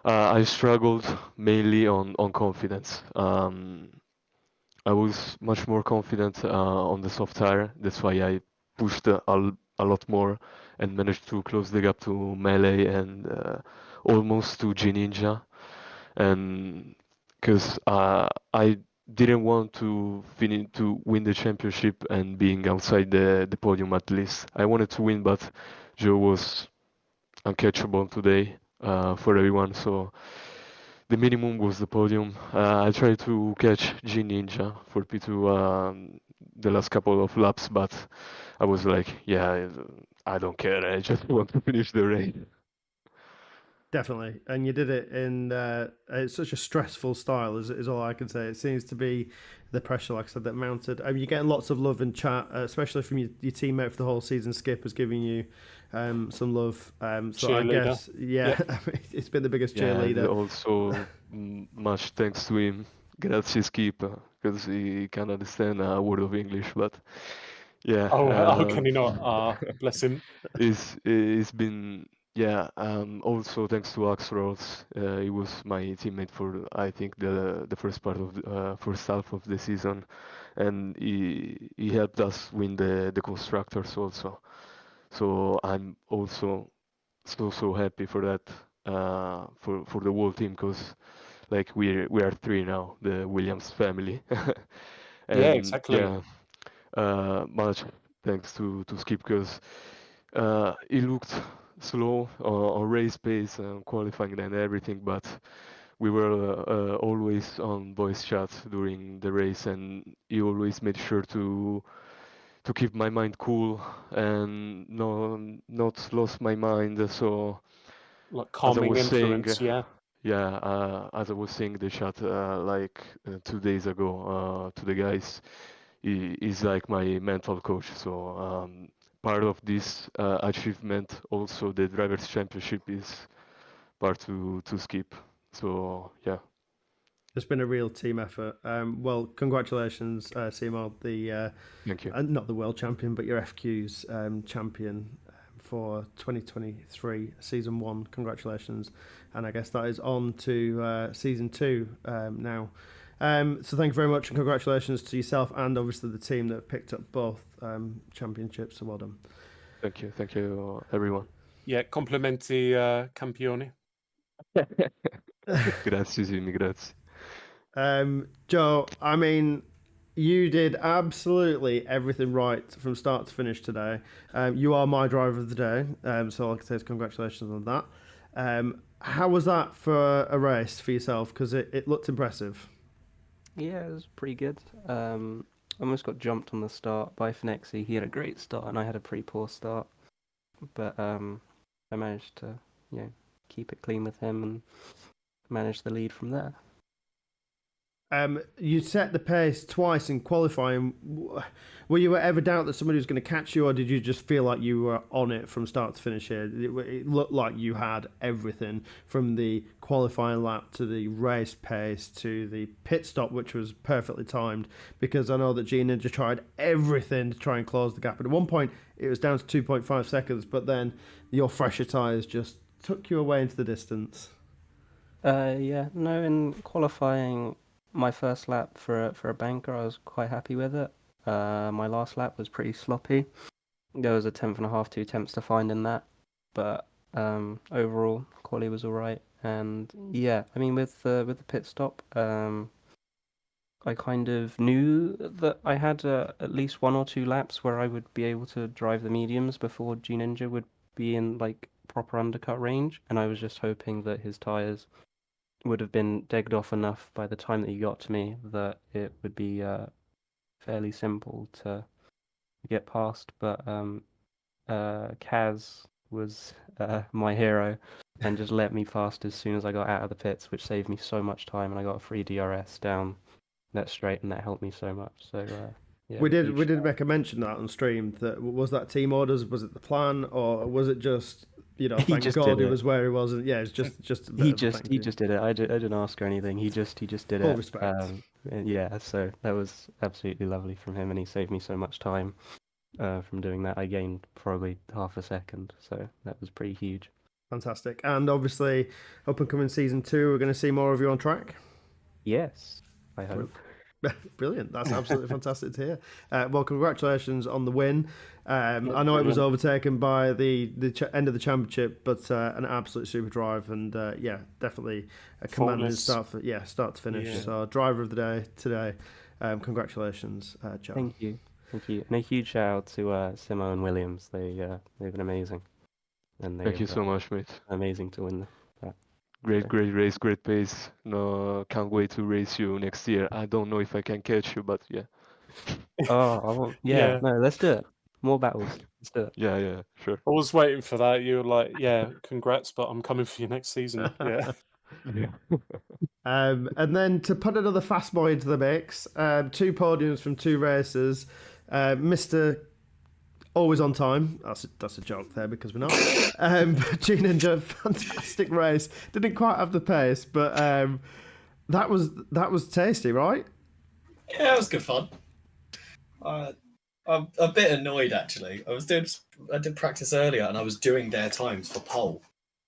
Speaker 3: I struggled mainly on confidence. I was much more confident on the soft tire. That's why I pushed a lot more and managed to close the gap to Melee and almost to G Ninja. And because I didn't want to win the championship and being outside the podium at least. I wanted to win, but Joe was uncatchable today for everyone. So the minimum was the podium. I tried to catch G Ninja for P2 the last couple of laps, but I was like, I don't care. I just want to finish the race.
Speaker 1: Definitely, and you did it in it's such a stressful style, is all I can say. It seems to be the pressure, like I said, that mounted. You're getting lots of love and chat, especially from your teammate for the whole season. Skip has given you some love. So I
Speaker 2: Cheerleader.
Speaker 1: guess, yeah,
Speaker 2: Yep.
Speaker 1: it's been the biggest
Speaker 3: Yeah, and
Speaker 1: cheerleader.
Speaker 3: also much thanks to him. Grazie Skip, because he can understand a word of English, but yeah.
Speaker 2: Oh, can he not? Ah, bless him.
Speaker 3: It's been, yeah. Also thanks to Axelrod, he was my teammate for I think the first part of the first half of the season, and he helped us win the constructors also. So I'm also so happy for that, for the whole team, because like we are three now, the Williams family.
Speaker 2: Yeah,
Speaker 3: And
Speaker 2: exactly.
Speaker 3: yeah, much thanks to Skip, because he looked slow on race pace and qualifying and everything, but we were always on voice chat during the race, and he always made sure to keep my mind cool and not lost my mind. So
Speaker 2: Like
Speaker 3: as I
Speaker 2: calming
Speaker 3: was saying,
Speaker 2: influence, yeah.
Speaker 3: yeah, as I was saying the chat like 2 days ago to the guys, he is like my mental coach. So part of this achievement, also the drivers' championship, is part to Skip. So yeah.
Speaker 1: It's been a real team effort. Well, congratulations, Seymour, the
Speaker 3: Thank you.
Speaker 1: not the world champion, but your FQ's champion for 2023 season 1. Congratulations, and I guess that is on to season 2 now. So thank you very much, and congratulations to yourself and obviously the team that have picked up both championships. So well done.
Speaker 3: Thank you, everyone.
Speaker 2: Yeah, complimenti campione.
Speaker 3: Grazie, Jimmy, grazie.
Speaker 1: Joe, I mean, you did absolutely everything right from start to finish today. You are my driver of the day, so like I said, congratulations on that. How was that for a race for yourself? Because it looked impressive.
Speaker 4: Yeah, it was pretty good. Almost got jumped on the start by Finexi. He had a great start, and I had a pretty poor start. But I managed to, keep it clean with him and manage the lead from there.
Speaker 1: You set the pace twice in qualifying. Were you ever doubt that somebody was going to catch you, or did you just feel like you were on it from start to finish here? It looked like you had everything from the qualifying lap to the race pace to the pit stop, which was perfectly timed, because I know that G Ninja tried everything to try and close the gap. At one point, it was down to 2.5 seconds, but then your fresher tyres just took you away into the distance.
Speaker 4: In qualifying, my first lap for a banker, I was quite happy with it. My last lap was pretty sloppy. There was a tenth and a half, 2 attempts to find in that, but overall, quality was all right. And yeah, I mean, with the pit stop, I kind of knew that I had at least 1 or 2 laps where I would be able to drive the mediums before G Ninja would be in like proper undercut range, and I was just hoping that his tires would have been degged off enough by the time that he got to me that it would be fairly simple to get past. But Kaz was my hero and just let me past as soon as I got out of the pits, which saved me so much time, and I got a free DRS down that straight, and that helped me so much. So yeah,
Speaker 1: we did make a mention that on stream. That was that team orders. Was it the plan, or was it just thank God he was where he was? And yeah, it's just
Speaker 4: he just did it. I didn't ask or anything. He just did
Speaker 1: Full
Speaker 4: it.
Speaker 1: respect.
Speaker 4: Yeah, so that was absolutely lovely from him, and he saved me so much time from doing that. I gained probably half a second, so that was pretty huge.
Speaker 1: Fantastic. And obviously, up and coming season 2, we're going to see more of you on track.
Speaker 4: Yes, I hope.
Speaker 1: Brilliant. That's absolutely fantastic to hear. Well, congratulations on the win. I know it was overtaken by the end of the championship, but an absolute super drive, and definitely a commanding start to finish. Yeah. So driver of the day today. Congratulations, Joe.
Speaker 4: Thank you, and a huge shout out to Simo and Williams. They've been amazing, and
Speaker 3: thank you so much, mate.
Speaker 4: Amazing to win that.
Speaker 3: Great race, great pace. No, can't wait to race you next year. I don't know if I can catch you, but yeah.
Speaker 4: No, let's do it. More battles.
Speaker 3: Yeah, sure.
Speaker 2: I was waiting for that. You were like, yeah, congrats, but I'm coming for you next season. Yeah.
Speaker 3: Yeah.
Speaker 1: And then to put another fast boy into the mix, 2 podiums from 2 races. Mr. Always on time. That's a joke there because we're not. But G Ninja, fantastic race. Didn't quite have the pace, but that was tasty, right?
Speaker 5: Yeah, it was good fun. I'm a bit annoyed actually. I did practice earlier and I was doing their times for pole,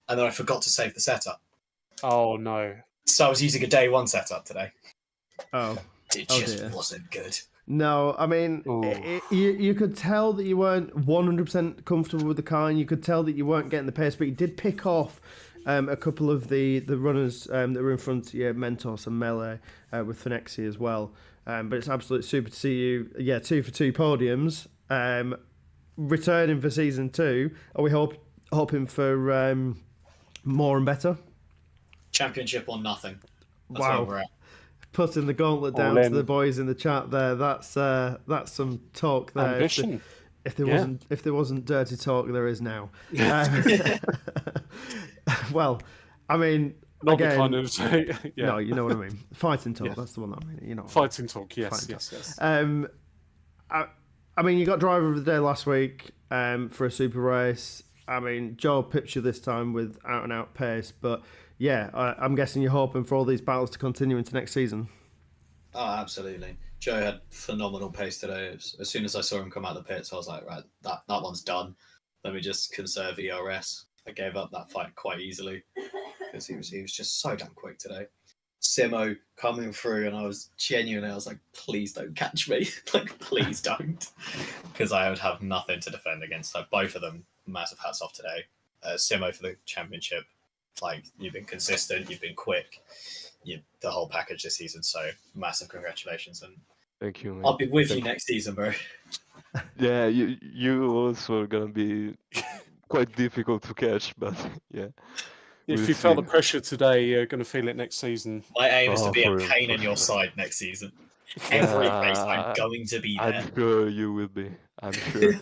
Speaker 5: and then I forgot to save the setup.
Speaker 2: Oh no.
Speaker 5: So I was using a day 1 setup today.
Speaker 1: Oh,
Speaker 5: It just wasn't good.
Speaker 1: No, I mean, you could tell that you weren't 100% comfortable with the car, and you could tell that you weren't getting the pace, but you did pick off a couple of the runners that were in front, Mentos and Melee with Finexi as well. But it's absolutely super to see you, 2 for 2 podiums. Returning for season 2, are we hoping for more and better?
Speaker 5: Championship or nothing. That's
Speaker 1: Wow.
Speaker 5: where we're at.
Speaker 1: Putting the gauntlet down to the boys in the chat there. That's some talk there.
Speaker 2: Ambition.
Speaker 1: If there wasn't dirty talk, there is now. Well, I mean,
Speaker 2: not
Speaker 1: again,
Speaker 2: the kind of
Speaker 1: no, you know what I mean. Fighting talk. That's the one that I mean. You know.
Speaker 2: Fighting talk. Yes.
Speaker 1: I mean, you got driver of the day last week for a super race. I mean, Joe pipped you this time with out and out pace, but yeah, I'm guessing you're hoping for all these battles to continue into next season.
Speaker 5: Oh, absolutely. Joe had phenomenal pace today. As soon as I saw him come out of the pits, I was like, right, that one's done. Let me just conserve ERS. I gave up that fight quite easily because he was just so damn quick today. Simo coming through, and I was like, please don't catch me. Like, please don't. Because I would have nothing to defend against. Like, both of them, massive hats off today. Simo for the championship. Like, you've been consistent, you've been quick, the whole package this season. So massive congratulations, and
Speaker 3: thank you, man.
Speaker 5: I'll be with you next season, bro.
Speaker 3: Yeah, you also are gonna be quite difficult to catch, but yeah.
Speaker 2: If you felt the pressure today, you're going to feel it next season.
Speaker 5: My aim is to be a pain in your side next season. Every race, I'm going to be there.
Speaker 3: I'm sure you will be. I'm sure.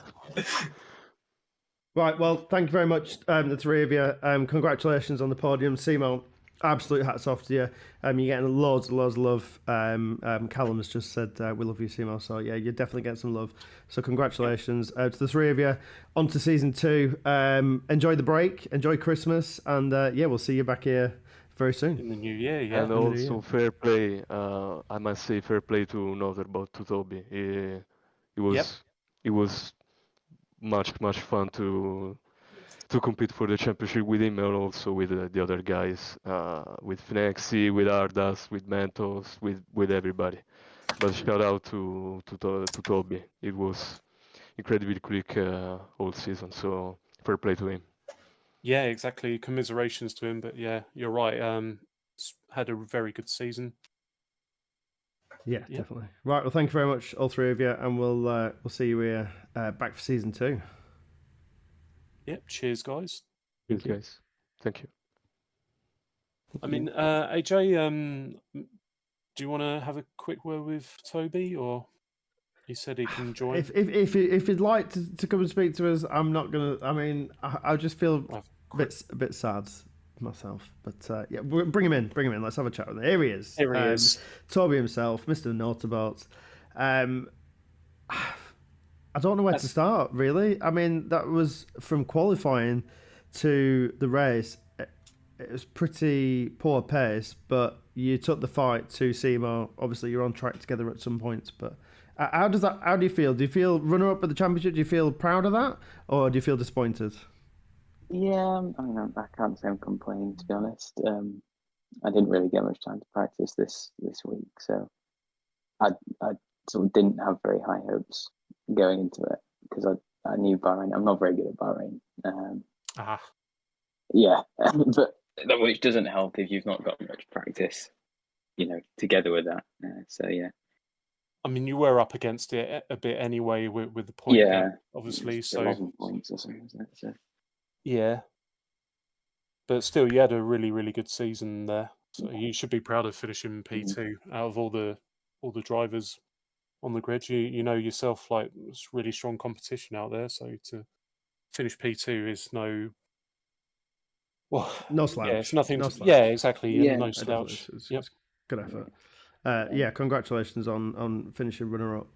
Speaker 1: Right, well, thank you very much, the 3 of you. Congratulations on the podium. Simo, absolute hats off to you. You're getting loads of love. Callum has just said, we love you, Simo. So, yeah, you're definitely getting some love. So, congratulations to the 3 of you. On to season 2. Enjoy the break. Enjoy Christmas. And, we'll see you back here very soon.
Speaker 2: In the new year, yeah.
Speaker 3: And also, fair play. I must say, fair play to Notherbot, to Toby. It was much fun to compete for the championship with him, and also with the other guys, with Finexi, with Ardas, with Mentos, with everybody. But shout out to Toby. It was incredibly quick all season, so fair play to him.
Speaker 2: Yeah, exactly. Commiserations to him, but yeah, you're right. Had a very good season.
Speaker 1: Yeah, definitely. Right, well, thank you very much, all 3 of you, and we'll see you here back for season 2.
Speaker 2: Yep. Cheers, guys.
Speaker 3: Cheers, guys. Thank you.
Speaker 2: I mean, AJ, do you want to have a quick word with Toby, or he said he can join?
Speaker 1: If you'd like to come and speak to us, I'm not gonna. I mean, I just feel a bit sad myself, but bring him in. Let's have a chat with him. Here he is.
Speaker 2: Here he is.
Speaker 1: Toby himself, Mr. Notabot. I don't know where to start, really. I mean, that was from qualifying to the race. It was pretty poor pace, but you took the fight to Simo. Obviously, you're on track together at some points, but how do you feel? Do you feel runner-up at the championship? Do you feel proud of that, or do you feel disappointed?
Speaker 6: Yeah, I can't say I'm complaining, to be honest. I didn't really get much time to practice this week, so I sort of didn't have very high hopes going into it because I knew Bahrain. I'm not very good at Bahrain. Yeah, but which doesn't help if you've not got much practice, together with that. So yeah.
Speaker 2: I mean, you were up against it a bit anyway with the point.
Speaker 6: Yeah,
Speaker 2: obviously. So
Speaker 6: 11 points or something, wasn't it? So.
Speaker 2: Yeah, but still, you had a really, really good season there. So you should be proud of finishing P2 out of all the drivers. on the grid. You know yourself, like it's really strong competition out there. So to finish P2 is no
Speaker 1: slouch.
Speaker 2: Yeah, it's nothing.
Speaker 1: No slouch.
Speaker 2: Yeah, exactly.
Speaker 6: Yeah,
Speaker 2: no
Speaker 1: Definitely.
Speaker 2: slouch.
Speaker 1: It's good effort. Yeah, congratulations on finishing runner up.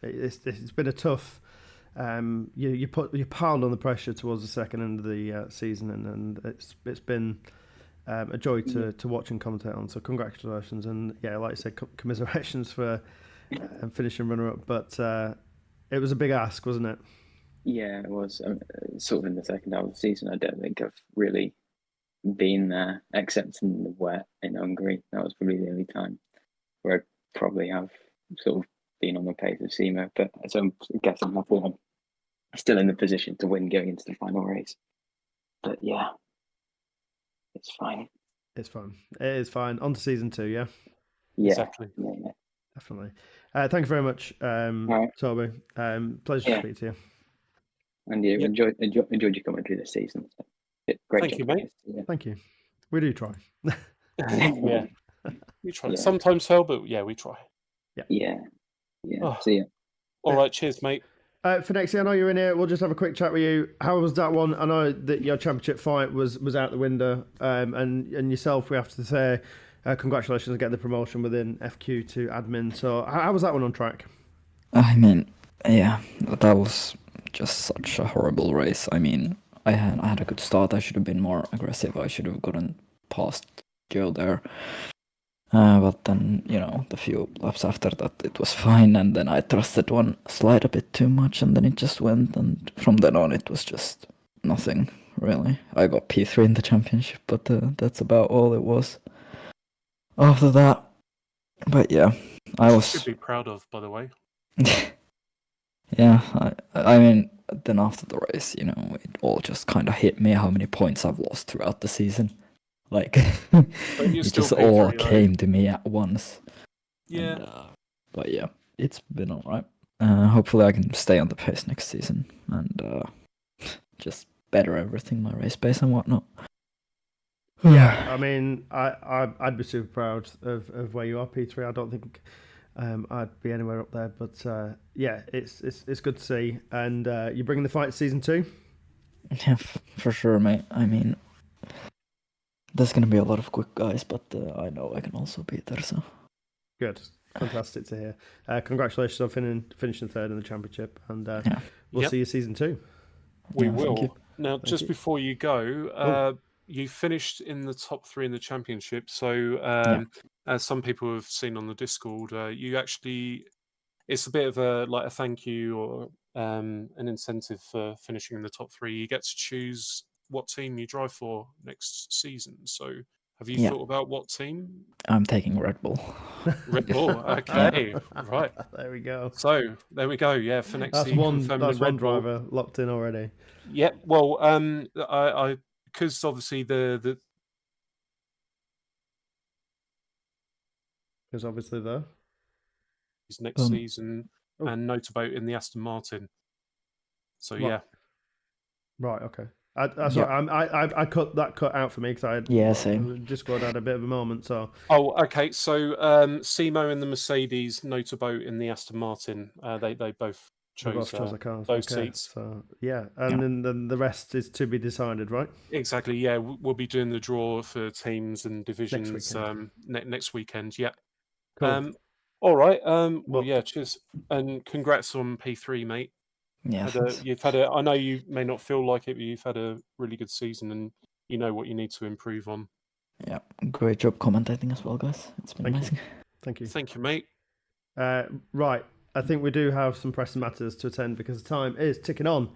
Speaker 1: It's been a tough. You piled on the pressure towards the second end of the season, and it's been a joy to watch and commentate on. So congratulations, and yeah, like I said, commiserations for finishing runner up. But it was a big ask, wasn't it?
Speaker 6: Yeah, it was. Sort of in the second half of the season, I don't think I've really been there, except in the wet in Hungary. That was probably the only time where I probably have sort of been on the pace of Simo. But so I'm guessing I'm still in the position to win going into the final race. But yeah, it's fine.
Speaker 1: It's fine. It is fine. On to season 2, yeah?
Speaker 6: Yeah,
Speaker 2: Exactly.
Speaker 6: yeah.
Speaker 1: Definitely. Thank you very much,
Speaker 6: right.
Speaker 1: Toby. Pleasure to speak to you.
Speaker 6: And you enjoyed your commentary this season. So great
Speaker 2: Thank
Speaker 6: job,
Speaker 2: you, mate.
Speaker 6: guys. Yeah.
Speaker 1: Thank you. We do try.
Speaker 2: Yeah, we try.
Speaker 6: Yeah.
Speaker 2: Sometimes fail, but yeah, we try.
Speaker 6: Yeah.
Speaker 2: Oh.
Speaker 6: See ya.
Speaker 2: All right, cheers, mate.
Speaker 1: For next year, I know you're in here. We'll just have a quick chat with you. How was that one? I know that your championship fight was out the window, and yourself, we have to say, congratulations on getting the promotion within FQ to admin. So how was that one on track?
Speaker 7: I mean, yeah, that was just such a horrible race. I mean, I had a good start. I should have been more aggressive. I should have gotten past Joe there. But then, the few laps after that, it was fine. And then I trusted one slide a bit too much, and then it just went. And from then on, it was just nothing, really. I got P3 in the championship, but that's about all it was after that. But yeah, I was...
Speaker 2: Should be proud of, by the way.
Speaker 7: Yeah, I mean, then after the race, it all just kind of hit me how many points I've lost throughout the season. Like, it just all came to me at once.
Speaker 2: Yeah.
Speaker 7: And, but yeah, it's been alright. Hopefully I can stay on the pace next season and just better everything, my race pace and whatnot.
Speaker 1: Yeah, I mean, I'd be super proud of where you are, P3. I don't think I'd be anywhere up there, but yeah, it's good to see. And you're bringing the fight to season 2?
Speaker 7: Yeah, for sure, mate. I mean, there's going to be a lot of quick guys, but I know I can also beat there, so...
Speaker 1: Good. Fantastic to hear. Congratulations on finishing third in the championship, and we'll see you season 2.
Speaker 2: We
Speaker 7: Yeah,
Speaker 2: will. Now, just before you go, you finished in the top 3 in the championship, so as some people have seen on the Discord, you actually... It's a bit of a thank you or an incentive for finishing in the top 3. You get to choose what team you drive for next season. So have you thought about what team?
Speaker 7: I'm taking Red Bull.
Speaker 2: Red Bull, okay. Right.
Speaker 1: There we go.
Speaker 2: So there we go, yeah, for next
Speaker 1: that's
Speaker 2: season.
Speaker 1: That's one driver locked in already.
Speaker 2: Yeah, well, I because obviously the
Speaker 1: because obviously there
Speaker 2: is next season and Notabout in the Aston Martin. So yeah.
Speaker 1: Right, okay. I cut that cut out for me because I had
Speaker 7: same.
Speaker 1: Discord had a bit of a moment. So
Speaker 2: okay. So Simo in the Mercedes, Notabout in the Aston Martin. They both chose those seats.
Speaker 1: So yeah, and then the rest is to be decided, right?
Speaker 2: Exactly. Yeah, we'll be doing the draw for teams and divisions next weekend. Yeah.
Speaker 1: Cool.
Speaker 2: All right. Well, yeah. Cheers and congrats on P3, mate.
Speaker 7: Yeah,
Speaker 2: I know you may not feel like it, but you've had a really good season, and you know what you need to improve on.
Speaker 7: Yeah, great job commentating as well, guys. It's been amazing.
Speaker 1: Thank you.
Speaker 2: Thank you, mate.
Speaker 1: Right, I think we do have some pressing matters to attend because the time is ticking on.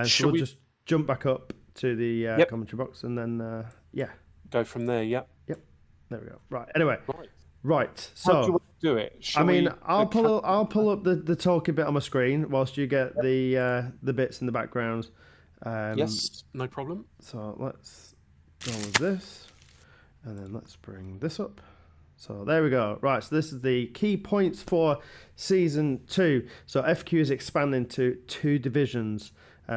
Speaker 1: So we'll just jump back up to the commentary box and then
Speaker 2: go from there. Yep.
Speaker 1: There we go. Right. Anyway. Right. So
Speaker 2: how do you want to do it?
Speaker 1: I'll pull up the talking bit on my screen whilst you get the bits in the background.
Speaker 2: Yes, no problem.
Speaker 1: So let's go with this, and then let's bring this up. So there we go. Right. So this is the key points for season 2. So FQ is expanding to 2 divisions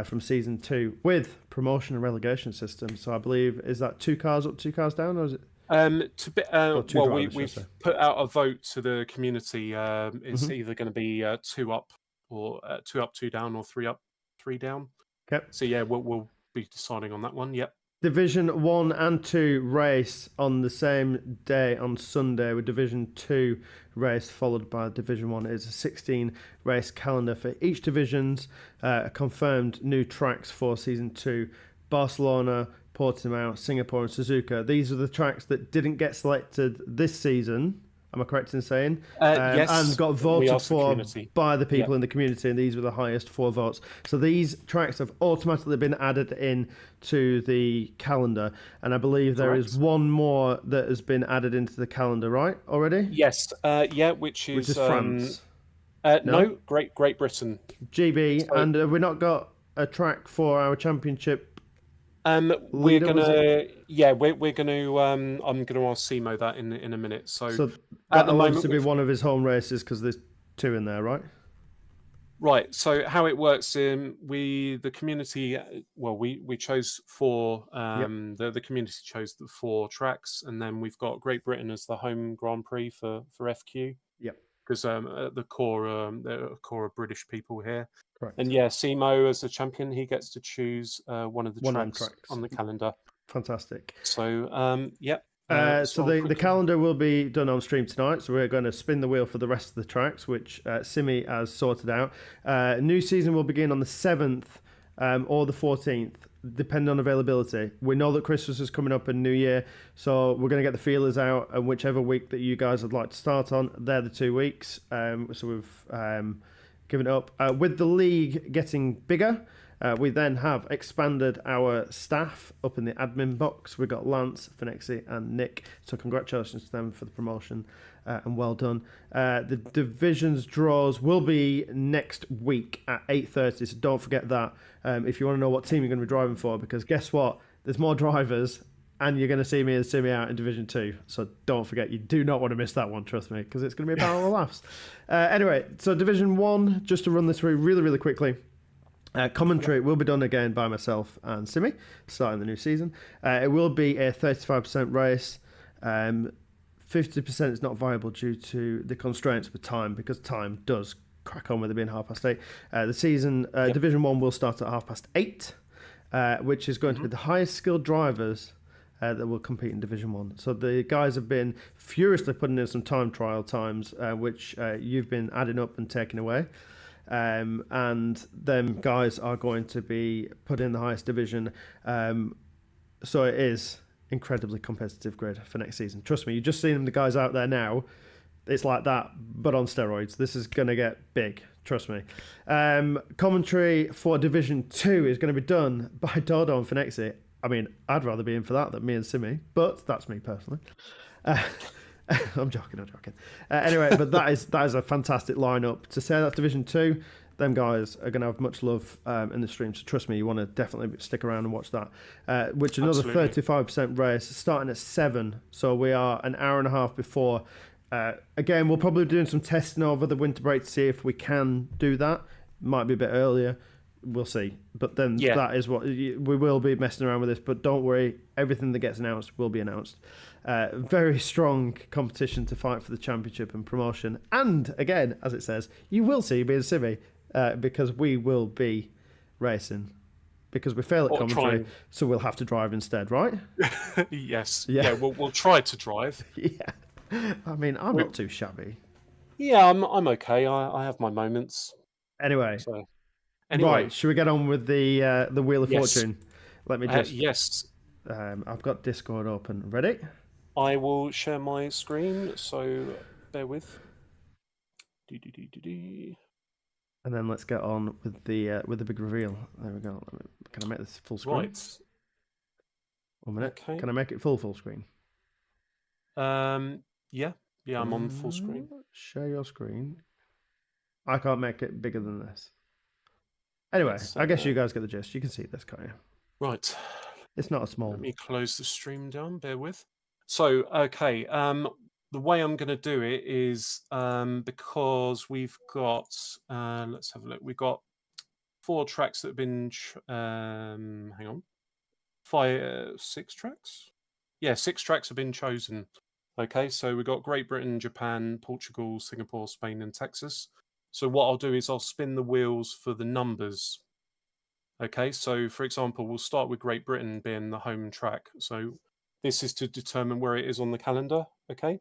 Speaker 1: from season 2 with promotion and relegation system. So I believe is that 2 cars up, 2 cars down, or is it?
Speaker 2: To be,
Speaker 1: two
Speaker 2: well,
Speaker 1: drivers,
Speaker 2: we've
Speaker 1: should I say.
Speaker 2: put out a vote to the community. It's either going to be 2 up, or 2 up, 2 down, or 3 up, 3 down.
Speaker 1: Okay.
Speaker 2: So yeah, we'll be deciding on that one. Yep.
Speaker 1: Division 1 and 2 race on the same day on Sunday, with Division 2 race followed by Division 1. It's a 16 race calendar for each division's confirmed new tracks for Season 2. Barcelona, Portimao, Singapore and Suzuka. These are the tracks that didn't get selected this season. Am I correct in saying?
Speaker 2: Yes.
Speaker 1: And got voted for by the people
Speaker 2: Yep.
Speaker 1: in the community, and these were the highest 4 votes. So these tracks have automatically been added in to the calendar, and I believe there is one more that has been added into the calendar, right? Already?
Speaker 2: Yes. Yeah. Which is
Speaker 1: France.
Speaker 2: No, Great Britain.
Speaker 1: GB,
Speaker 2: So-
Speaker 1: and have we not got a track for our championship?
Speaker 2: We're gonna, we're gonna. I'm gonna ask Simo that in a minute. So
Speaker 1: So
Speaker 2: at the
Speaker 1: that'll
Speaker 2: moment,
Speaker 1: obviously be one of his home races because there's 2 in there, right?
Speaker 2: right. So how it works, the community, we chose 4. The community chose the 4 tracks, and then we've got Great Britain as the home Grand Prix for FQ.
Speaker 1: Yep.
Speaker 2: Because at the core, there are a core of British people here.
Speaker 1: Correct.
Speaker 2: And yeah, Simo as the champion, he gets to choose one of the
Speaker 1: One of them
Speaker 2: tracks on the calendar.
Speaker 1: Fantastic.
Speaker 2: So, yep.
Speaker 1: So the calendar will be done on stream tonight. So we're going to spin the wheel for the rest of the tracks, which Simi has sorted out. New season will begin on the 7th or the 14th, depending on availability. We know that Christmas is coming up and New Year, so we're going to get the feelers out, and whichever week that you guys would like to start on, they're the 2 weeks. So we've given it up. With the league getting bigger, we then have expanded our staff up in the admin box. We've got Lance, Finexi and Nick. So congratulations to them for the promotion and well done. The divisions draws will be next week at 8:30. So don't forget that if you want to know what team you're going to be driving for, because guess what? There's more drivers and you're going to see me and Simi out in Division 2. So don't forget, you do not want to miss that one, trust me, because it's going to be a barrel of laughs. Anyway, so Division 1, just to run this through really, really quickly. Commentary will be done again by myself and Simi, starting the new season. It will be a 35% race. 50% is not viable due to the constraints with time, because time does crack on with it being 8:30. The season, Division 1 will start at 8:30, which is going to be the highest skilled drivers that will compete in Division 1. So the guys have been furiously putting in some time trial times, which you've been adding up and taking away. And them guys are going to be put in the highest division. So it is incredibly competitive grid for next season. Trust me, you've just seen the guys out there now. It's like that, but on steroids. This is going to get big. Trust me. Commentary for Division 2 is going to be done by Dodo and Finexi. I mean, I'd rather be in for that than me and Simi, but that's me personally. I'm joking. Anyway, but that is a fantastic lineup. To say that's Division 2, them guys are going to have much love in the stream. So trust me, you want to definitely stick around and watch that. Which another 35% race, starting at 7. So we are an hour and a half before. Again, we'll probably be doing some testing over the winter break to see if we can do that. Might be a bit earlier. We'll see. But then that is what we will be messing around with this. But don't worry, everything that gets announced will be announced. Very strong competition to fight for the championship and promotion. And again, as it says, you will see me and Simi because we will be racing. Because we fail at commentary, so we'll have to drive instead, right?
Speaker 2: Yes. Yeah, we'll try to drive.
Speaker 1: Yeah. I mean, I'm not too shabby.
Speaker 2: Yeah, I'm okay. I have my moments.
Speaker 1: Anyway.
Speaker 2: Right,
Speaker 1: should we get on with the Wheel of Fortune? Let me just...
Speaker 2: yes.
Speaker 1: I've got Discord open. Ready?
Speaker 2: I will share my screen, so bear with.
Speaker 1: And then let's get on with the big reveal. There we go. Can I make this full screen?
Speaker 2: Right.
Speaker 1: 1 minute.
Speaker 2: Okay.
Speaker 1: Can I make it full screen?
Speaker 2: Yeah, I'm on full screen.
Speaker 1: Share your screen. I can't make it bigger than this. Anyway, I guess you guys get the gist. You can see this, can't you?
Speaker 2: Right.
Speaker 1: It's not a small...
Speaker 2: Let me close the stream down, bear with. So, okay, the way I'm going to do it is because we've got, let's have a look, we've got 4 tracks that have been, hang on, 6 tracks? Yeah, 6 tracks have been chosen. Okay, so we've got Great Britain, Japan, Portugal, Singapore, Spain, and Texas. So what I'll do is I'll spin the wheels for the numbers. Okay, so for example, we'll start with Great Britain being the home track. So this is to determine where it is on the calendar. Okay, are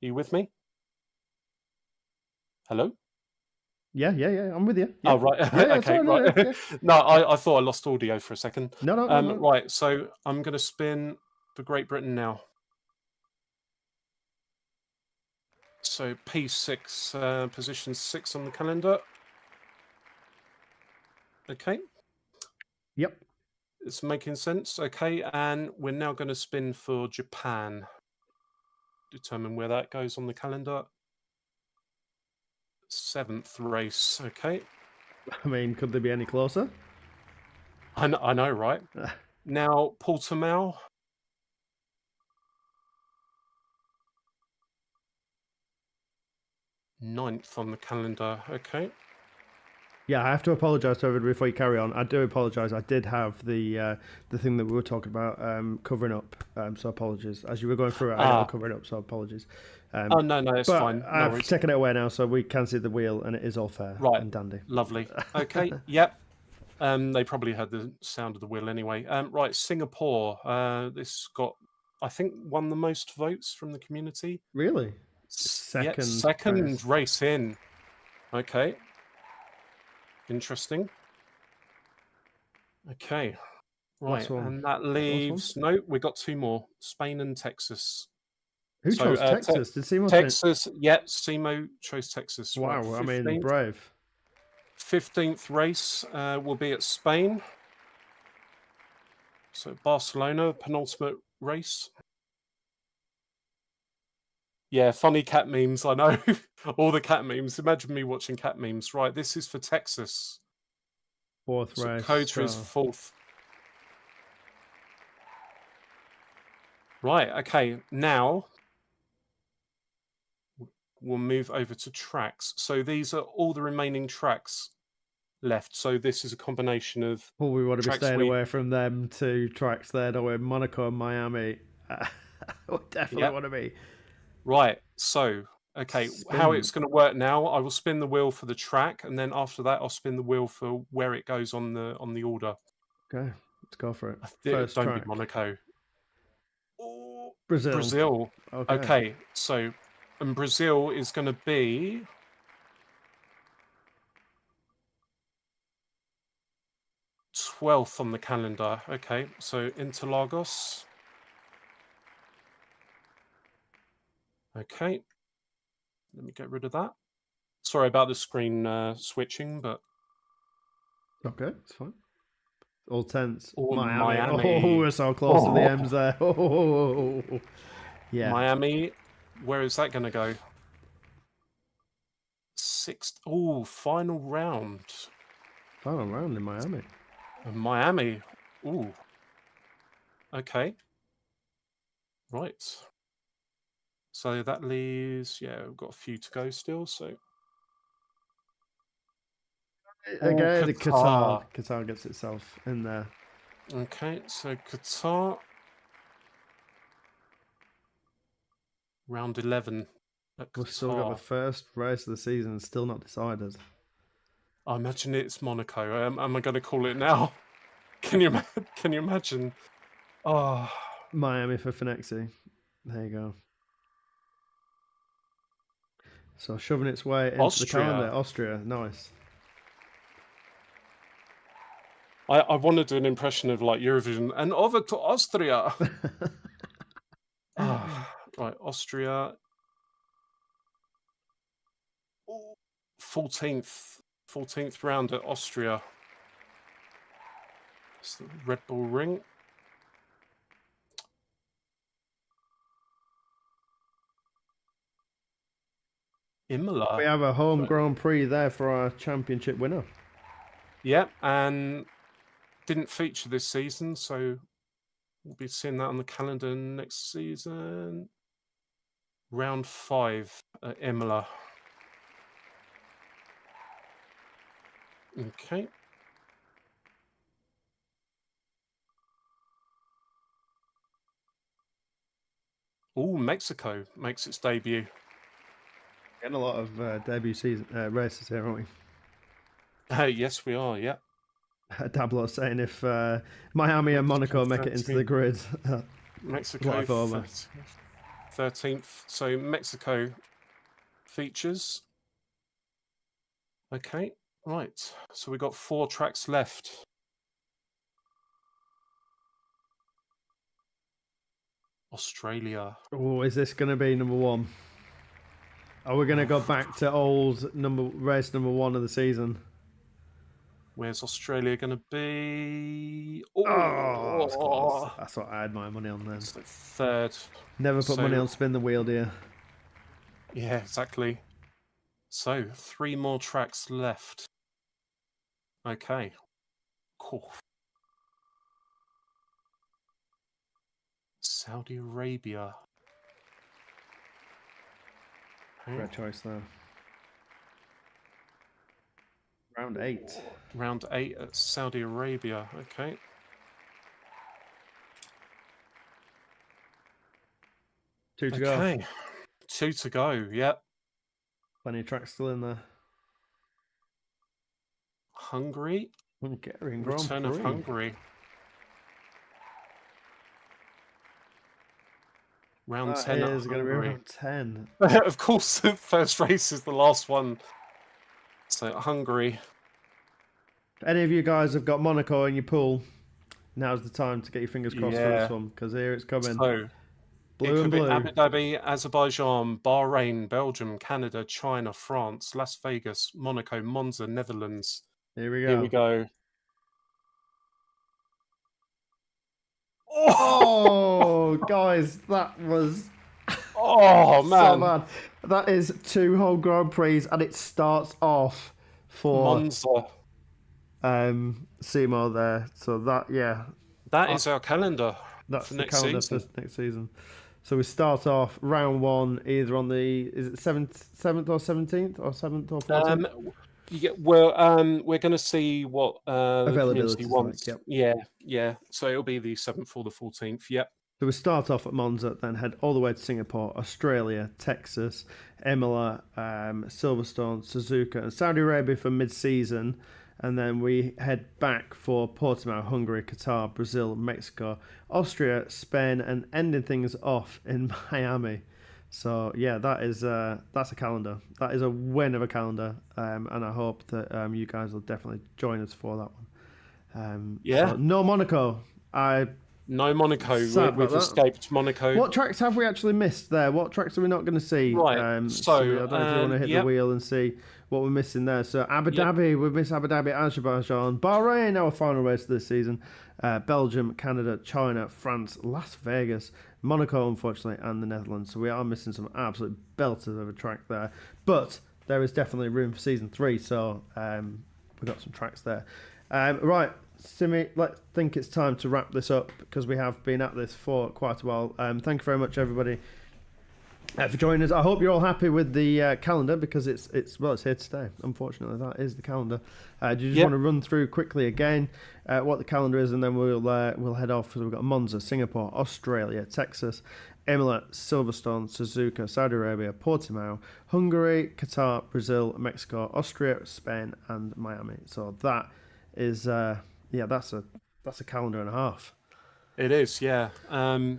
Speaker 2: you with me? Hello?
Speaker 1: Yeah, I'm with you. Yeah.
Speaker 2: Oh, right.
Speaker 1: Yeah,
Speaker 2: Okay,
Speaker 1: sorry,
Speaker 2: right.
Speaker 1: yeah.
Speaker 2: No, I thought I lost audio for a second.
Speaker 1: No.
Speaker 2: Right, so I'm going to spin for Great Britain now. So P6, position 6 on the calendar. Okay.
Speaker 1: Yep.
Speaker 2: It's making sense. Okay, and we're now going to spin for Japan. Determine where that goes on the calendar. 7th race. Okay.
Speaker 1: I mean, could they be any closer?
Speaker 2: I know, right? Now, Portimao. 9th on the calendar. Okay.
Speaker 1: Yeah, I have to apologise to everybody before you carry on. I do apologise. I did have the thing that we were talking about covering up, so apologies. As you were going through it, I got it covering up, so apologies.
Speaker 2: Oh, no, it's fine. No
Speaker 1: I've
Speaker 2: worries.
Speaker 1: taken it away now, so we can see the wheel, and it is all fair and dandy.
Speaker 2: Lovely. Okay, yep. They probably heard the sound of the wheel anyway. Right, Singapore. This got, I think, won the most votes from the community.
Speaker 1: Really?
Speaker 2: Second race in. Okay. Interesting. Okay. Right, and that leaves... No, we got 2 more. Spain and Texas.
Speaker 1: Who chose Texas? Did Simo
Speaker 2: Texas, yeah, Simo chose Texas.
Speaker 1: Wow,
Speaker 2: right,
Speaker 1: I mean, brave.
Speaker 2: 15th race will be at Spain. So Barcelona, penultimate race. Yeah, funny cat memes, I know. All the cat memes. Imagine me watching cat memes. Right, this is for Texas.
Speaker 1: 4th race.
Speaker 2: Kota is 4th. Right, okay. Now we'll move over to tracks. So these are all the remaining tracks left. So this is a combination of...
Speaker 1: Well, we want to be staying away from them 2 tracks there, don't we? Monaco and Miami. We definitely want to be.
Speaker 2: Right, so, okay, how it's going to work now, I will spin the wheel for the track, and then after that, I'll spin the wheel for where it goes on the order.
Speaker 1: Okay, let's go for it.
Speaker 2: First don't track. Be Monaco.
Speaker 1: Brazil.
Speaker 2: Okay, so, and Brazil is going to be... ...12th on the calendar. Okay, so Interlagos. Okay, let me get rid of that. Sorry about the screen switching, but...
Speaker 1: Okay, it's fine. All tense.
Speaker 2: Oh,
Speaker 1: Miami. Oh, we're so close to the M's there. Oh, yeah.
Speaker 2: Miami, where is that going to go? 6th. Oh, final round.
Speaker 1: Final round in Miami.
Speaker 2: Miami. Ooh. Okay. Right. So that leaves, yeah, we've got a few to go still, so...
Speaker 1: Again, Qatar. Qatar gets itself in there.
Speaker 2: Okay, so Qatar. Round 11 at Qatar.
Speaker 1: We've still got the first race of the season still not decided.
Speaker 2: I imagine it's Monaco. Am I going to call it now? Can you imagine? Oh.
Speaker 1: Miami for Finexi. There you go. So shoving its way into the calendar. Austria, nice.
Speaker 2: I want to do an impression of like Eurovision and over to Austria. Right, Austria. 14th round at Austria. It's the Red Bull Ring. Imola.
Speaker 1: We have a home Grand Prix there for our championship winner.
Speaker 2: Yeah, and didn't feature this season, so we'll be seeing that on the calendar next season. Round 5 at Imola. Okay. Mexico makes its debut.
Speaker 1: Getting a lot of debut season races here, aren't we?
Speaker 2: Yes, we are. Yeah.
Speaker 1: Dablo saying if Miami and Monaco make it into the grid,
Speaker 2: Mexico
Speaker 1: life over.
Speaker 2: 13th. So Mexico features. Okay, right. So we got 4 tracks left. Australia.
Speaker 1: Oh, is this going to be number 1? Are we going to go back to old race number 1 of the season?
Speaker 2: Where's Australia going to be?
Speaker 1: Oh, that's close. That's what I had my money on then.
Speaker 2: So 3rd.
Speaker 1: Never put money on spin the wheel, dear.
Speaker 2: Yeah, exactly. So 3 more tracks left. Okay. Cool. Saudi Arabia.
Speaker 1: Great choice there. Round 8.
Speaker 2: Round 8 at Saudi Arabia. Okay.
Speaker 1: Two to go.
Speaker 2: 2 to go. Yep.
Speaker 1: Plenty of tracks still in there.
Speaker 2: Hungary.
Speaker 1: Hungarian
Speaker 2: Return of Hungary. Round 10
Speaker 1: is going to be round 10.
Speaker 2: Of course, the first race is the last one. So Hungary.
Speaker 1: If any of you guys have got Monaco in your pool, now's the time to get your fingers crossed for this one, because here it's coming.
Speaker 2: So
Speaker 1: blue and blue.
Speaker 2: Abu Dhabi, Azerbaijan, Bahrain, Belgium, Canada, China, France, Las Vegas, Monaco, Monza, Netherlands.
Speaker 1: Here we go.
Speaker 2: Here we go.
Speaker 1: Oh, guys, that was
Speaker 2: man.
Speaker 1: So bad. That is 2 whole Grand Prix, and it starts off for
Speaker 2: Monza.
Speaker 1: Seymour there. So that
Speaker 2: is our calendar.
Speaker 1: That's
Speaker 2: for
Speaker 1: the
Speaker 2: next
Speaker 1: calendar
Speaker 2: season.
Speaker 1: for next season. So we start off round 1 either on the 7th or 17th or 7th or 14th.
Speaker 2: We're going to see what the community wants.
Speaker 1: Like, yep.
Speaker 2: Yeah. So it'll be the 7th or the 14th. Yep.
Speaker 1: So we start off at Monza, then head all the way to Singapore, Australia, Texas, Imola, Silverstone, Suzuka, and Saudi Arabia for mid-season. And then we head back for Portimao, Hungary, Qatar, Brazil, Mexico, Austria, Spain, and ending things off in Miami. So yeah, that's a calendar. That is a win of a calendar, and I hope that you guys will definitely join us for that one. So no Monaco.
Speaker 2: No Monaco. We've escaped Monaco.
Speaker 1: What tracks have we actually missed there? What tracks are we not going to see?
Speaker 2: Right.
Speaker 1: So I don't know if you want to hit the wheel and see what we're missing there. So Abu Dhabi, we've missed Abu Dhabi, Azerbaijan, Bahrain, our final race of this season. Belgium, Canada, China, France, Las Vegas, Monaco, unfortunately, and the Netherlands. So we are missing some absolute belters of a track there. But there is definitely room for season 3. So we've got some tracks there. Right. Simi, I think it's time to wrap this up because we have been at this for quite a while. Thank you very much, everybody, for joining us. I hope you're all happy with the calendar because it's here to stay. Unfortunately, that is the calendar. Do you just want to run through quickly again what the calendar is, and then we'll head off. So we've got Monza, Singapore, Australia, Texas, Imola, Silverstone, Suzuka, Saudi Arabia, Portimao, Hungary, Qatar, Brazil, Mexico, Austria, Spain, and Miami. So that is that's a calendar and a half.
Speaker 2: It is, yeah. I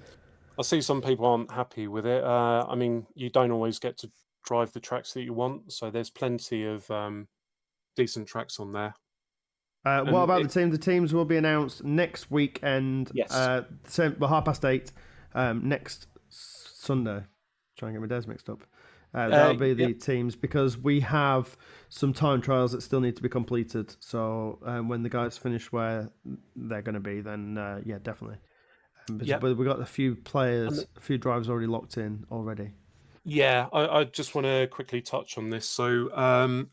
Speaker 2: see some people aren't happy with it. I mean, you don't always get to drive the tracks that you want, so there's plenty of decent tracks on there.
Speaker 1: What about the teams? The teams will be announced next weekend.
Speaker 2: Yes.
Speaker 1: 8:30 next Sunday. Trying to get my days mixed up. That'll be the teams because we have some time trials that still need to be completed. So when the guys finish where they're going to be, then definitely. But we've got a few players, a few drivers already locked in already.
Speaker 2: Yeah, I just want to quickly touch on this. So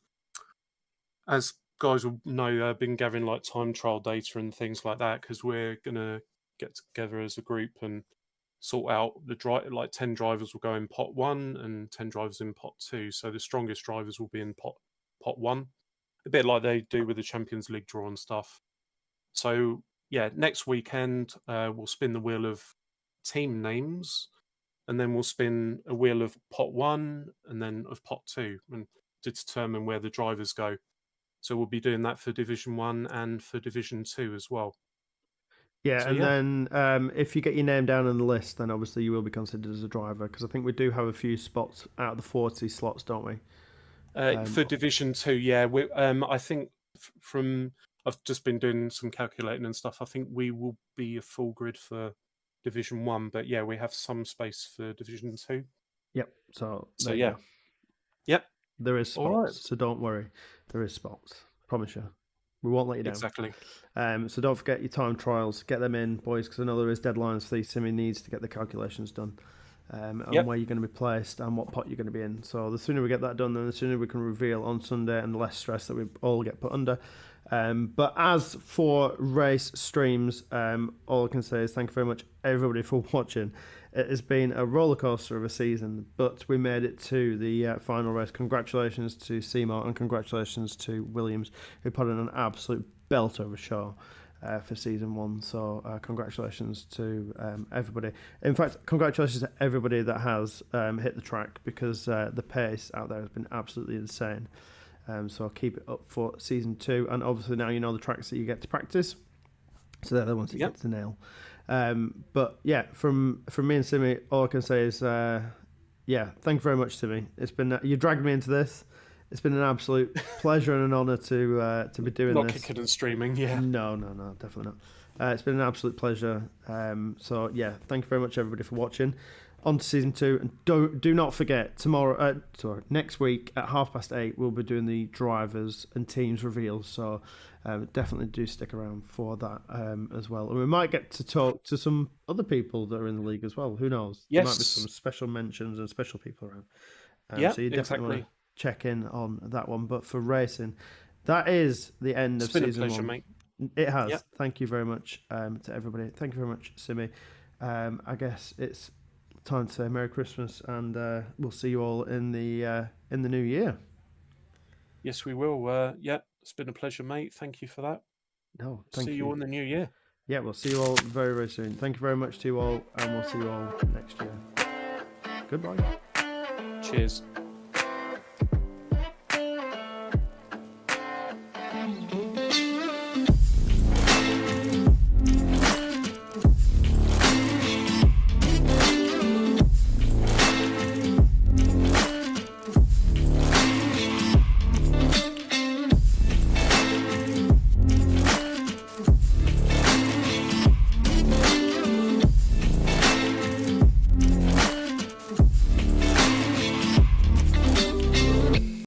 Speaker 2: as guys will know, I've been gathering like time trial data and things like that because we're going to get together as a group and sort out like 10 drivers will go in pot 1 and 10 drivers in pot 2. So the strongest drivers will be in pot 1, a bit like they do with the Champions League draw and stuff. So yeah, next weekend we'll spin the wheel of team names and then we'll spin a wheel of pot 1 and then of pot 2, and to determine where the drivers go. So we'll be doing that for Division 1 and for Division 2 as well.
Speaker 1: Yeah,
Speaker 2: So,
Speaker 1: and
Speaker 2: yeah.
Speaker 1: then if you get your name down on the list, then obviously you will be considered as a driver, because I think we do have a few spots out of the 40 slots, don't we?
Speaker 2: For Division 2, yeah. I think I've just been doing some calculating and stuff. I think we will be a full grid for Division 1, but yeah, we have some space for Division 2.
Speaker 1: Yep. So
Speaker 2: So,
Speaker 1: there you
Speaker 2: yeah.
Speaker 1: go.
Speaker 2: Yep.
Speaker 1: There is spots,
Speaker 2: All right.
Speaker 1: so don't worry. There is spots. Promise you. We won't let you down.
Speaker 2: Exactly.
Speaker 1: So don't forget your time trials. Get them in, boys, because I know there is deadlines for these. Simi needs to get the calculations done. And where you're going to be placed and what pot you're going to be in. So the sooner we get that done, then the sooner we can reveal on Sunday, and the less stress that we all get put under. But as for race streams, all I can say is thank you very much, everybody, for watching. It has been a roller coaster of a season, but we made it to the final race. Congratulations to Seymour and congratulations to Williams, who put in an absolute belter of a show for season 1. So congratulations to everybody. In fact, congratulations to everybody that has hit the track, because the pace out there has been absolutely insane. So I'll keep it up for season 2, and obviously now you know the tracks that you get to practice, so they're the ones that you get to nail. But yeah, from me and Simi, all I can say is thank you very much, Simi. It's been you dragged me into this. It's been an absolute pleasure and an honour to be doing
Speaker 2: Not
Speaker 1: this.
Speaker 2: kicking and streaming, yeah.
Speaker 1: No, definitely not. It's been an absolute pleasure. So yeah, thank you very much, everybody, for watching. On to season 2, and do not forget next week at 8:30 we'll be doing the drivers and teams reveals. So definitely do stick around for that as well. And we might get to talk to some other people that are in the league as well. Who knows?
Speaker 2: Yes.
Speaker 1: There might be some special mentions and special people around.
Speaker 2: Yeah,
Speaker 1: so you definitely want
Speaker 2: exactly.
Speaker 1: to check in on that one. But for racing, that is the end of season 1.
Speaker 2: It's been a pleasure, mate.
Speaker 1: It has.
Speaker 2: Yep.
Speaker 1: Thank you very much to everybody. Thank you very much, Simi. I guess it's time to say Merry Christmas, and we'll see you all in the new year.
Speaker 2: Yes, we will. It's been a pleasure, mate. Thank you for that.
Speaker 1: No, thank you.
Speaker 2: See you all in the new year.
Speaker 1: Yeah, we'll see you all very, very soon. Thank you very much to you all, and we'll see you all next year. Goodbye.
Speaker 2: Cheers.